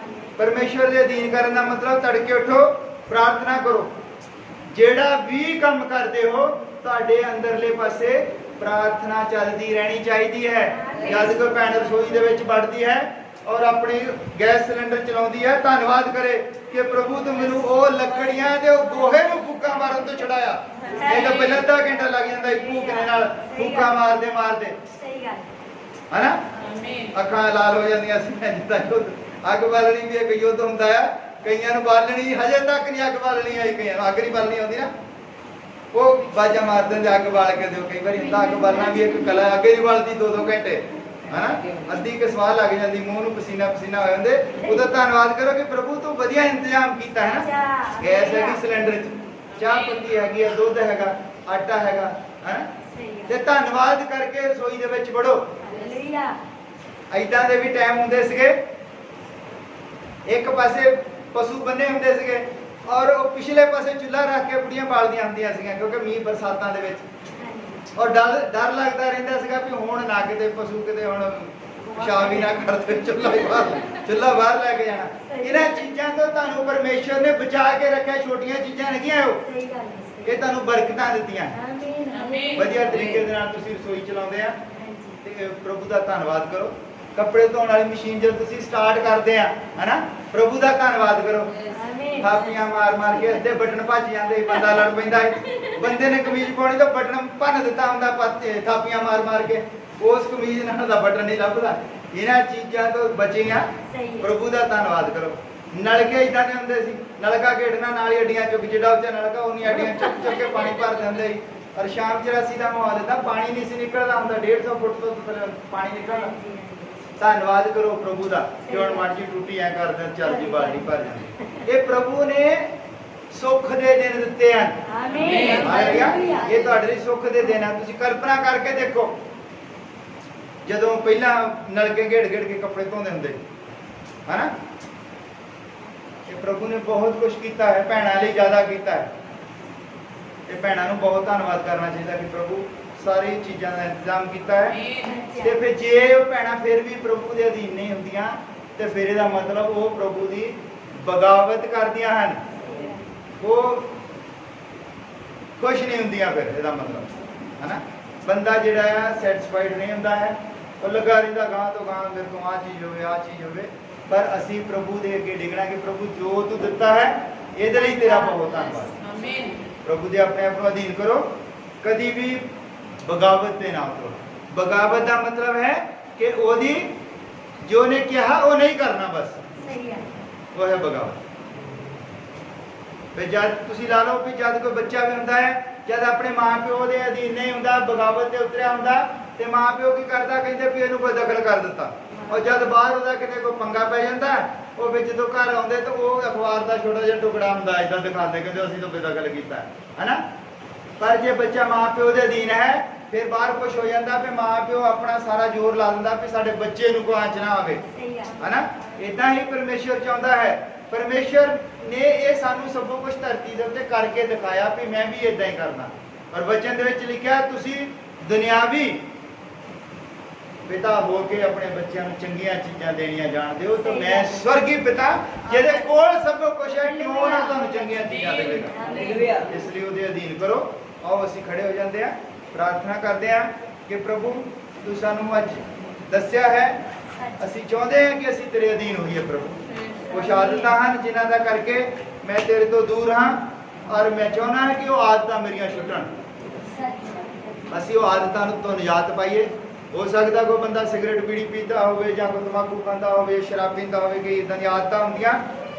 ਪਰਮੇਸ਼ਰ ਦੇ ਅਧੀਨ ਕਰਨ ਦਾ ਮਤਲਬ ਤੜਕੇ ਉੱਠੋ, ਪ੍ਰਾਰਥਨਾ ਕਰੋ। ਜਿਹੜਾ ਵੀ ਕੰਮ ਕਰਦੇ ਹੋ ਤੁਹਾਡੇ ਅੰਦਰਲੇ ਪਾਸੇ ਪ੍ਰਾਰਥਨਾ ਚੱਲਦੀ ਰਹਿਣੀ ਚਾਹੀਦੀ ਹੈ। ਜਦ ਕੋਈ ਭੈਣ ਰਸੋਈ ਦੇ ਵਿੱਚ ਵੜਦੀ ਹੈ ਔਰ ਆਪਣੀ ਗੈਸ ਸਿਲੰਡਰ ਚਲਾਉਂਦੀ ਹੈ, ਧੰਨਵਾਦ ਕਰੇ ਕਿ ਪ੍ਰਭੂ ਤੂੰ ਮੈਨੂੰ ਉਹ ਲੱਕੜੀਆਂ ਤੇ ਉਹ ਗੋਹੇ ਨੂੰ ਫੂਕਾਂ ਮਾਰਨ ਤੋਂ ਛੁਡਾਇਆ। ਇਹ ਤਾਂ ਪਹਿਲਾਂ ਅੱਧਾ ਘੰਟਾ ਲੱਗ ਜਾਂਦਾ ਫੂਕਣੇ ਨਾਲ, ਫੂਕਾਂ ਮਾਰਦੇ ਮਾਰਦੇ, ਹਨਾ। ਅੱਖਾਂ ਲਾਲ ਹੋ ਜਾਂਦੀਆਂ ਸੀ। ਜਿੱਦਾਂ ਅੱਗ ਬਾਲਣੀ ਵੀ ਇੱਕ ਯੁੱਧ ਹੁੰਦਾ ਆ। ਕਈਆਂ ਨੂੰ ਬਾਲਣੀ ਹਜੇ ਤੱਕ ਨਹੀਂ ਅੱਗ ਬਾਲਣੀ ਆਈ, ਕਈਆਂ ਨੂੰ ਅੱਗ ਨਹੀਂ ਬਾਲਣੀ ਆਉਂਦੀ ਨਾ, ਉਹ ਬਾਜਾ ਮਾਰ ਦਿੰਦੇ ਅੱਗ ਬਾਲ ਕੇ ਦਿਓ। ਕਈ ਵਾਰੀ ਹੁੰਦਾ ਅੱਗ ਬਾਲਣਾ ਵੀ ਇੱਕ ਕਲਾ, ਅੱਗੇ ਨਹੀਂ ਬਲਦੀ 2-2 ਘੰਟੇ, ਹਨਾ। ਅੱਧੀ ਕਿ ਸਵਾਹ ਲੱਗ ਜਾਂਦੀ, ਮੂੰਹ ਨੂੰ ਪਸੀਨਾ ਪਸੀਨਾ ਹੋ ਜਾਂਦੇ। ਉਹਦਾ ਧੰਨਵਾਦ ਕਰੋ ਕਿ ਪ੍ਰਭੂ ਤੂੰ ਵਧੀਆ ਇੰਤਜ਼ਾਮ ਕੀਤਾ ਹੈ ਨਾ। ਗੈਸ ਹੈਗੀ, ਸਿਲੰਡਰ 'ਚ ਚਾਹ ਪੱਤੀ ਹੈਗੀ, ਦੁੱਧ ਹੈਗਾ, ਆਟਾ ਹੈਗਾ, ਹਨਾ। ਤੇ ਧੰਨਵਾਦ ਕਰਕੇ ਰਸੋਈ ਦੇ ਵਿੱਚ ਵੜੋ। ਏਦਾਂ ਦੇ ਵੀ ਟਾਈਮ ਹੁੰਦੇ ਸੀਗੇ, ਇੱਕ ਪਾਸੇ ਪਸ਼ੂ ਬੰਨੇ ਹੁੰਦੇ ਸੀਗੇ ਔਰ ਉਹ ਪਿਛਲੇ ਪਾਸੇ ਚੁੱਲ੍ਹਾ ਰੱਖ ਕੇ ਬੁੜੀਆਂ ਬਾਲਦੀਆਂ ਹੁੰਦੀਆਂ ਸੀਗੀਆਂ, ਕਿਉਂਕਿ ਮੀਂਹ ਬਰਸਾਤਾਂ ਦੇ ਵਿੱਚ। ਔਰ ਡਰ ਲੱਗਦਾ ਰਹਿੰਦਾ ਸੀਗਾ ਵੀ ਹੁਣ ਨਾ ਕਿਤੇ ਪਸ਼ੂ ਕਿਤੇ ਹੁਣ ਪਿਸ਼ਾਬ ਹੀ ਨਾ ਕਰਦੇ, ਚੁੱਲ੍ਹਾ ਬਾਹਰ ਲੈ ਕੇ ਜਾਣਾ। ਇਹਨਾਂ ਚੀਜ਼ਾਂ ਤੋਂ ਤੁਹਾਨੂੰ ਪਰਮੇਸ਼ਰ ਨੇ ਬਚਾ ਕੇ ਰੱਖਿਆ। ਛੋਟੀਆਂ ਚੀਜ਼ਾਂ ਹੈਗੀਆਂ ਉਹ, ਇਹ ਤੁਹਾਨੂੰ ਬਰਕਤਾਂ ਦਿੱਤੀਆਂ। ਵਧੀਆ ਤਰੀਕੇ ਦੇ ਨਾਲ ਤੁਸੀਂ ਰਸੋਈ ਚਲਾਉਂਦੇ ਆ ਤੇ ਪ੍ਰਭੂ ਦਾ ਧੰਨਵਾਦ ਕਰੋ। ਕੱਪੜੇ ਧੋਣ ਵਾਲੀ ਮਸ਼ੀਨ ਜਦੋਂ ਤੁਸੀਂ ਸਟਾਰਟ ਕਰਦੇ ਆ, ਹਨਾ, ਪ੍ਰਭੂ ਦਾ ਧੰਨਵਾਦ ਕਰੋ। ਥਾਪੀਆਂ ਮਾਰ ਮਾਰ ਕੇ ਅੱਧੇ ਬਟਨ ਭੱਜ ਜਾਂਦੇ, ਬੰਦਾ ਲੜ ਪੈਂਦਾ ਹੈ। ਬੰਦੇ ਨੇ ਕਮੀਜ਼ ਪਾਉਣੀ ਤਾਂ ਬਟਨ ਭੰਨ ਦਿੱਤਾ ਹੁੰਦਾ, ਥਾਪੀਆਂ ਮਾਰ ਮਾਰ ਕੇ, ਉਸ ਕਮੀਜ਼ ਨਾਲ ਦਾ ਬਟਨ ਨਹੀਂ ਲੱਭਦਾ। ਇਹਨਾਂ ਚੀਜ਼ਾਂ ਤੋਂ ਬਚੇ ਆ, ਪ੍ਰਭੂ ਦਾ ਧੰਨਵਾਦ ਕਰੋ। ਨਲਕੇ ਇਦਾਂ ਦੇ ਹੁੰਦੇ ਸੀ, ਨਲਕਾ ਘੇੜਨਾ ਨਾਲ ਹੀ ਅੱਡੀਆਂ ਚੁੱਕ, ਜਿਹੜਾ ਉੱਚਾ ਨਲਕਾ ਉਹਨੀਆਂ ਅੱਡੀਆਂ ਚੁੱਕ ਚੁੱਕ ਕੇ ਪਾਣੀ ਭਰ ਦਿੰਦੇ ਸੀ। ਔਰ ਸ਼ਾਮ 84 ਦਾ ਮਾਹੌਲ ਹੁੰਦਾ, ਪਾਣੀ ਨਹੀਂ ਸੀ ਨਿਕਲਦਾ ਹੁੰਦਾ, 150 ਫੁੱਟ ਤੋਂ ਥੱਲੇ ਪਾਣੀ ਨਿਕਲਦਾ। ਧੰਨਵਾਦ ਕਰੋ ਪ੍ਰਭੂ ਦਾ ਕਿ ਹੁਣ ਮਾੜੀ ਟੂਟੀ ਐ ਕਰਦੇ ਚੱਲ ਜੀ ਬਾਲਟੀ ਭਰ ਜਾਂਦੀ। ਇਹ ਪ੍ਰਭੂ ਨੇ ਸੁੱਖ ਦੇ ਦਿਨ ਦਿੱਤੇ ਹਨ। ਆਮੀਨ। ਹਾਲੇਲੂਇਆ। ਇਹ ਤੁਹਾਡੇ ਲਈ ਸੁੱਖ ਦੇ ਦਿਨ ਹਨ। ਤੁਸੀਂ ਕਲਪਨਾ ਕਰਕੇ ਦੇਖੋ, ਜਦੋਂ ਪਹਿਲਾਂ ਨਲਕੇ ਘੇੜ ਘੇੜ ਕੇ ਕੱਪੜੇ ਧੋਂਦੇ ਹੁੰਦੇ, ਹਨਾ। ਇਹ ਪ੍ਰਭੂ ਨੇ ਬਹੁਤ ਕੁਝ ਕੀਤਾ ਹੈ, ਭੈਣਾਂ ਲਈ ਜ਼ਿਆਦਾ ਕੀਤਾ ਹੈ। ਇਹ ਭੈਣਾਂ ਨੂੰ ਬਹੁਤ ਧੰਨਵਾਦ ਕਰਨਾ ਚਾਹੀਦਾ ਕਿ ਪ੍ਰਭੂ ਸਾਰੀ ਚੀਜ਼ਾਂ ਦਾ ਇੰਤਜ਼ਾਮ ਕੀਤਾ ਹੈ। ਤੇ ਫਿਰ ਜੇ ਉਹ ਭੈਣਾਂ ਫਿਰ ਵੀ ਪ੍ਰਭੂ ਦੇ ਅਧੀਨ ਨਹੀਂ ਹੁੰਦੀਆਂ ਤੇ ਫਿਰ ਇਹਦਾ ਮਤਲਬ ਉਹ ਪ੍ਰਭੂ ਦੀ ਬਗਾਵਤ ਕਰਦੀਆਂ ਹਨ, ਉਹ ਕੁਛ ਨਹੀਂ ਹੁੰਦੀਆਂ। ਫਿਰ ਇਹਦਾ ਮਤਲਬ, ਹਨਾ, ਬੰਦਾ ਜਿਹੜਾ ਆ ਸੈਟੀਸਫਾਈਡ ਨਹੀਂ ਹੁੰਦਾ ਹੈ, ਉਹ ਲੱਗਾ ਰਹਿੰਦਾ ਗਾਂ ਤੋਂ ਗਾਂ, ਮੇਰੇ ਤੋਂ ਆਹ ਚੀਜ਼ ਹੋਵੇ, ਆਹ ਚੀਜ਼ ਹੋਵੇ। ਪਰ ਅਸੀਂ ਪ੍ਰਭੂ ਦੇ ਅੱਗੇ ਡਿੱਗਣਾ ਕਿ ਪ੍ਰਭੂ ਜੋ ਤੂੰ ਦਿੱਤਾ ਹੈ ਇਹਦੇ ਲਈ ਤੇਰਾ ਬਹੁਤ ਧੰਨਵਾਦ। ਆਮੀਨ। ਪ੍ਰਭੂ ਦੇ ਆਪਣੇ ਆਪ ਨੂੰ ਅਧੀਨ ਕਰੋ, ਕਦੀ ਵੀ ਬਗਾਵਤ ਤੇ ਨਾ ਉਤਰੋ। ਬਗਾਵਤ ਦਾ ਮਤਲਬ ਹੈ ਕਿ ਉਹਦੀ ਜੋ ਨੇ ਕਿਹਾ ਉਹ ਨਹੀਂ ਕਰਨਾ, ਬਸ ਸਹੀ ਹੈ, ਉਹ ਹੈ ਬਗਾਵਤ। ਫਿਰ ਜਦ ਤੁਸੀਂ ਲਾ ਲਓ ਵੀ ਜਦ ਕੋਈ ਬੱਚਾ ਵੀ ਹੁੰਦਾ ਹੈ, ਜਦ ਆਪਣੇ ਮਾਂ ਪਿਓ ਦੇ ਅਧੀਨ ਨਹੀਂ ਹੁੰਦਾ, ਬਗਾਵਤ ਤੇ ਉਤਰਿਆ ਹੁੰਦਾ, ਤੇ ਮਾਂ ਪਿਓ ਕੀ ਕਰਦਾ, ਕਹਿੰਦੇ ਵੀ ਇਹਨੂੰ ਬੇਦਖਲ ਕਰ ਦਿੱਤਾ, और जब बाहर ਉਹਦਾ ਕਿਤੇ ਕੋਈ ਪੰਗਾ ਪੈ ਜਾਂਦਾ ਉਹ ਵਿੱਚ ਜਦੋਂ ਘਰ ਆਉਂਦੇ ਤਾਂ ਉਹ ਅਖਬਾਰ ਦਾ ਛੋਟਾ ਜਿਹਾ ਟੁਕੜਾ ਹੁੰਦਾ ਇਦਾਂ ਦਿਖਾਉਂਦੇ ਕਹਿੰਦੇ ਅਸੀਂ ਤਾਂ ਬੇਦਖਲ ਕੀਤਾ ਹੈ ਨਾ। ਪਰ ਜੇ ਬੱਚਾ ਮਾਂ ਪਿਓ ਦੇ ਅਧੀਨ ਹੈ ਫਿਰ ਬਾਹਰ ਕੁਝ ਹੋ ਜਾਂਦਾ ਫਿਰ ਮਾਂ ਪਿਓ ਆਪਣਾ ਸਾਰਾ ਜ਼ੋਰ ਲਾ ਦਿੰਦਾ ਵੀ ਸਾਡੇ ਬੱਚੇ ਨੂੰ ਕੋਈ ਆਂਚ ਨਾ ਆਵੇ ਹੈ ਨਾ। ਇਦਾਂ ਹੀ ਪਰਮੇਸ਼ਰ ਚਾਹੁੰਦਾ ਹੈ। ਪਰਮੇਸ਼ਰ ਨੇ ਇਹ ਸਾਨੂੰ ਸਭ ਕੁਝ ਧਰਤੀ ਦੇ ਉੱਤੇ ਕਰਕੇ ਦਿਖਾਇਆ ਵੀ ਮੈਂ ਵੀ ਇਦਾਂ ਹੀ ਕਰਨਾ। ਔਰ ਵਚਨ ਦੇ ਵਿੱਚ ਲਿਖਿਆ ਤੁਸੀਂ ਦੁਨਿਆਵੀ ਪਿਤਾ ਹੋ ਕੇ ਆਪਣੇ ਬੱਚਿਆਂ ਨੂੰ ਚੰਗੀਆਂ ਚੀਜ਼ਾਂ ਦੇਣੀਆਂ ਜਾਣਦੇ ਹੋ ਤਾਂ ਮੈਂ ਸਵਰਗੀ ਪਿਤਾ ਜਿਹਦੇ ਕੋਲ ਸਭ ਕੁਝ ਹੈ ਕਿਉਂ ਨਾ ਤੁਹਾਨੂੰ ਚੰਗੀਆਂ ਚੀਜ਼ਾਂ ਦੇਵੇਗਾ। ਇਸ ਲਈ ਉਹਦੇ ਅਧੀਨ ਕਰੋ। ਆਓ ਅਸੀਂ ਖੜੇ ਹੋ ਜਾਂਦੇ ਹਾਂ, ਪ੍ਰਾਰਥਨਾ ਕਰਦੇ ਹਾਂ ਕਿ ਪ੍ਰਭੂ ਤੂੰ ਸਾਨੂੰ ਅੱਜ ਦੱਸਿਆ ਹੈ, ਅਸੀਂ ਚਾਹੁੰਦੇ ਹਾਂ ਕਿ ਅਸੀਂ ਤੇਰੇ ਅਧੀਨ ਹੋਈਏ ਪ੍ਰਭੂ। ਕੁਝ ਆਦਤਾਂ ਹਨ ਜਿਨ੍ਹਾਂ ਦਾ ਕਰਕੇ ਮੈਂ ਤੇਰੇ ਤੋਂ ਦੂਰ ਹਾਂ ਔਰ ਮੈਂ ਚਾਹੁੰਦਾ ਹਾਂ ਕਿ ਉਹ ਆਦਤਾਂ ਮੇਰੀਆਂ ਛੁੱਟਣ। ਅਸੀਂ ਉਹ ਆਦਤਾਂ ਤੋਂ ਨਿਜਾਤ ਪਾਈਏ। ਹੋ ਸਕਦਾ ਕੋਈ ਬੰਦਾ ਸਿਗਰਟ ਬੀੜੀ ਪੀਂਦਾ ਹੋਵੇ ਜਾਂ ਕੋਈ ਤੰਬਾਕੂ ਖਾਂਦਾ ਹੋਵੇ, ਸ਼ਰਾਬ ਪੀਂਦਾ ਹੋਵੇ, ਕਿ ਇਦਾਂ ਦੀਆਂ ਆਦਤਾਂ ਹੁੰਦੀਆਂ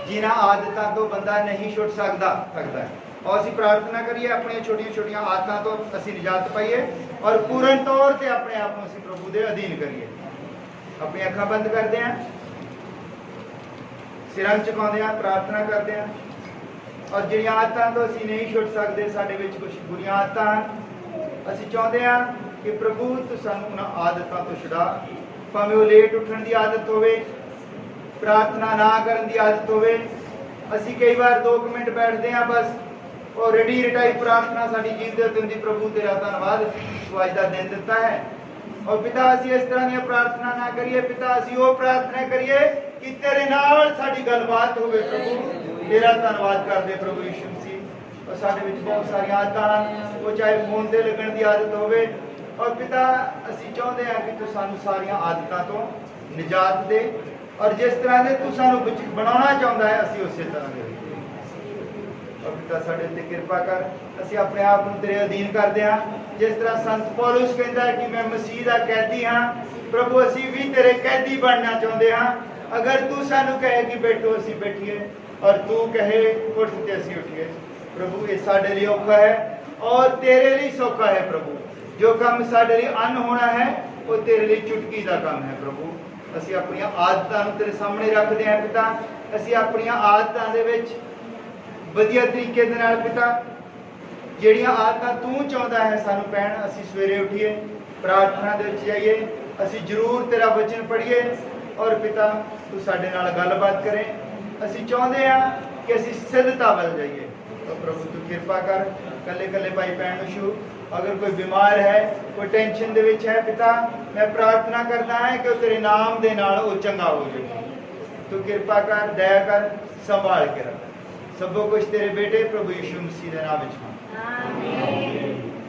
ਜਿਨ੍ਹਾਂ ਆਦਤਾਂ ਤੋਂ ਬੰਦਾ ਨਹੀਂ ਛੁੱਟ ਸਕਦਾ। ਔਰ ਅਸੀਂ ਪ੍ਰਾਰਥਨਾ ਕਰੀਏ ਆਪਣੀਆਂ ਛੋਟੀਆਂ ਛੋਟੀਆਂ ਆਦਤਾਂ ਤੋਂ ਅਸੀਂ ਨਿਜਾਤ ਪਾਈਏ ਔਰ ਪੂਰਨ ਤੌਰ ਤੇ ਆਪਣੇ ਆਪ ਨੂੰ ਅਸੀਂ ਪ੍ਰਭੂ ਦੇ ਅਧੀਨ ਕਰੀਏ। ਆਪਣੀਆਂ ਅੱਖਾਂ ਬੰਦ ਕਰਦੇ ਹਾਂ, ਸਿਰਾਂ ਝੁਕਾਉਂਦੇ ਹਾਂ, ਪ੍ਰਾਰਥਨਾ ਕਰਦੇ ਹਾਂ। ਔਰ ਜਿਹੜੀਆਂ ਆਦਤਾਂ ਤੋਂ ਅਸੀਂ ਨਹੀਂ ਛੁੱਟ ਸਕਦੇ, ਸਾਡੇ ਵਿੱਚ ਕੁਝ ਬੁਰੀਆਂ ਆਦਤਾਂ ਹਨ, ਅਸੀਂ ਚਾਹੁੰਦੇ ਹਾਂ ਕਿ ਪ੍ਰਭੂ ਤੂੰ ਸਾਨੂੰ ਉਹਨਾਂ ਆਦਤਾਂ ਤੋਂ ਛੁਡਾ। ਭਾਵੇਂ ਉਹ ਲੇਟ ਉੱਠਣ ਦੀ ਆਦਤ ਹੋਵੇ, ਪ੍ਰਾਰਥਨਾ ਨਾ ਕਰਨ ਦੀ ਆਦਤ ਹੋਵੇ। ਅਸੀਂ ਕਈ ਵਾਰ 2 ਮਿੰਟ ਬੈਠਦੇ ਹਾਂ ਬਸ, ਉਹ ਰੈਡੀ ਰਟਾਈ ਪ੍ਰਾਰਥਨਾ ਸਾਡੀ ਜੀਵ ਦੇ ਉੱਤੇ ਹੁੰਦੀ। ਪ੍ਰਭੂ ਤੇਰਾ ਧੰਨਵਾਦ ਤੂੰ ਅੱਜ ਦਾ ਦਿਨ ਦਿੱਤਾ ਹੈ। ਔਰ ਪਿਤਾ ਅਸੀਂ ਇਸ ਤਰ੍ਹਾਂ ਦੀਆਂ ਪ੍ਰਾਰਥਨਾ ਨਾ ਕਰੀਏ। ਪਿਤਾ ਅਸੀਂ ਉਹ ਪ੍ਰਾਰਥਨਾ ਕਰੀਏ ਕਿ ਤੇਰੇ ਨਾਲ ਸਾਡੀ ਗੱਲਬਾਤ ਹੋਵੇ। ਪ੍ਰਭੂ ਤੇਰਾ ਧੰਨਵਾਦ ਕਰਦੇ ਪ੍ਰਭੂ ਯਿਸੂ ਮਸੀਹ। ਔਰ ਸਾਡੇ ਵਿੱਚ ਬਹੁਤ ਸਾਰੀਆਂ ਆਦਤਾਂ ਹਨ, ਉਹ ਚਾਹੇ ਫੋਨ ਤੇ ਲੱਗਣ ਦੀ ਆਦਤ ਹੋਵੇ। ਔਰ ਪਿਤਾ ਅਸੀਂ ਚਾਹੁੰਦੇ ਹਾਂ ਕਿ ਤੂੰ ਸਾਨੂੰ ਸਾਰੀਆਂ ਆਦਤਾਂ ਤੋਂ ਨਿਜਾਤ ਦੇ ਔਰ ਜਿਸ ਤਰ੍ਹਾਂ ਦੇ ਤੂੰ ਸਾਨੂੰ ਬਣਾਉਣਾ ਚਾਹੁੰਦਾ ਹੈ ਅਸੀਂ ਉਸੇ ਤਰ੍ਹਾਂ ਦੇ ਹੋਈਏ। ਔਰ ਪਿਤਾ ਸਾਡੇ ਉੱਤੇ ਕਿਰਪਾ ਕਰ। ਅਸੀਂ ਆਪਣੇ ਆਪ ਨੂੰ ਤੇਰੇ ਅਧੀਨ ਕਰਦੇ ਹਾਂ। ਜਿਸ ਤਰ੍ਹਾਂ ਸੰਤ ਪੌਲੁਸ ਕਹਿੰਦਾ ਹੈ ਕਿ ਮੈਂ ਮਸੀਹ ਦਾ ਕੈਦੀ ਹਾਂ, ਪ੍ਰਭੂ ਅਸੀਂ ਵੀ ਤੇਰੇ ਕੈਦੀ ਬਣਨਾ ਚਾਹੁੰਦੇ ਹਾਂ। ਅਗਰ ਤੂੰ ਸਾਨੂੰ ਕਹੇ ਕਿ ਬੈਠੋ ਅਸੀਂ ਬੈਠੀਏ ਔਰ ਤੂੰ ਕਹੇ ਉੱਠ ਤੇ ਅਸੀਂ ਉੱਠੀਏ। ਪ੍ਰਭੂ ਇਹ ਸਾਡੇ ਲਈ ਔਖਾ ਹੈ ਔਰ ਤੇਰੇ ਲਈ ਸੌਖਾ ਹੈ। ਪ੍ਰਭੂ ਜੋ ਕੰਮ ਸਾਡੇ ਲਈ ਅੰਨ ਹੋਣਾ ਹੈ ਉਹ ਤੇਰੇ ਲਈ ਚੁਟਕੀ ਦਾ ਕੰਮ ਹੈ। ਪ੍ਰਭੂ ਅਸੀਂ ਆਪਣੀਆਂ ਆਦਤਾਂ ਨੂੰ ਤੇਰੇ ਸਾਹਮਣੇ ਰੱਖਦੇ ਹਾਂ ਪਿਤਾ। ਅਸੀਂ ਆਪਣੀਆਂ ਆਦਤਾਂ ਦੇ ਵਿੱਚ ਵਧੀਆ ਤਰੀਕੇ ਦੇ ਨਾਲ ਪਿਤਾ ਜਿਹੜੀਆਂ ਆਦਤਾਂ ਤੂੰ ਚਾਹੁੰਦਾ ਹੈ ਸਾਨੂੰ ਪੈਣ, ਅਸੀਂ ਸਵੇਰੇ ਉੱਠੀਏ, ਪ੍ਰਾਰਥਨਾ ਦੇ ਵਿੱਚ ਜਾਈਏ, ਅਸੀਂ ਜ਼ਰੂਰ ਤੇਰਾ ਵਚਨ ਪੜ੍ਹੀਏ ਔਰ ਪਿਤਾ ਤੂੰ ਸਾਡੇ ਨਾਲ ਗੱਲਬਾਤ ਕਰੇ। ਅਸੀਂ ਚਾਹੁੰਦੇ ਹਾਂ ਕਿ ਅਸੀਂ ਸਿੱਧਤਾ ਵੱਲ ਜਾਈਏ। ਤਾਂ ਪ੍ਰਭੂ ਤੂੰ ਕਿਰਪਾ ਕਰ। ਕੱਲੇ ਕੱਲੇ ਭਾਈ ਭੈਣ ਨੂੰ ਛੂ। ਅਗਰ ਕੋਈ ਬਿਮਾਰ ਹੈ, ਕੋਈ ਟੈਨਸ਼ਨ ਦੇ ਵਿੱਚ ਹੈ ਪਿਤਾ, ਮੈਂ ਪ੍ਰਾਰਥਨਾ ਕਰਦਾ ਹਾਂ ਕਿ ਉਹ ਤੇਰੇ ਨਾਮ ਦੇ ਨਾਲ ਉਹ ਚੰਗਾ ਹੋ ਜਾਵੇ। ਤੂੰ ਕਿਰਪਾ ਕਰ, ਦਇਆ ਕਰ, ਸੰਭਾਲ ਕੇ ਰੱਖ। ਸਭ ਕੁਝ ਤੇਰੇ ਬੇਟੇ ਪ੍ਰਭੂ ਯਿਸੂ ਮਸੀਹ ਦੇ ਨਾਮ ਵਿੱਚ। ਆਮੀਨ।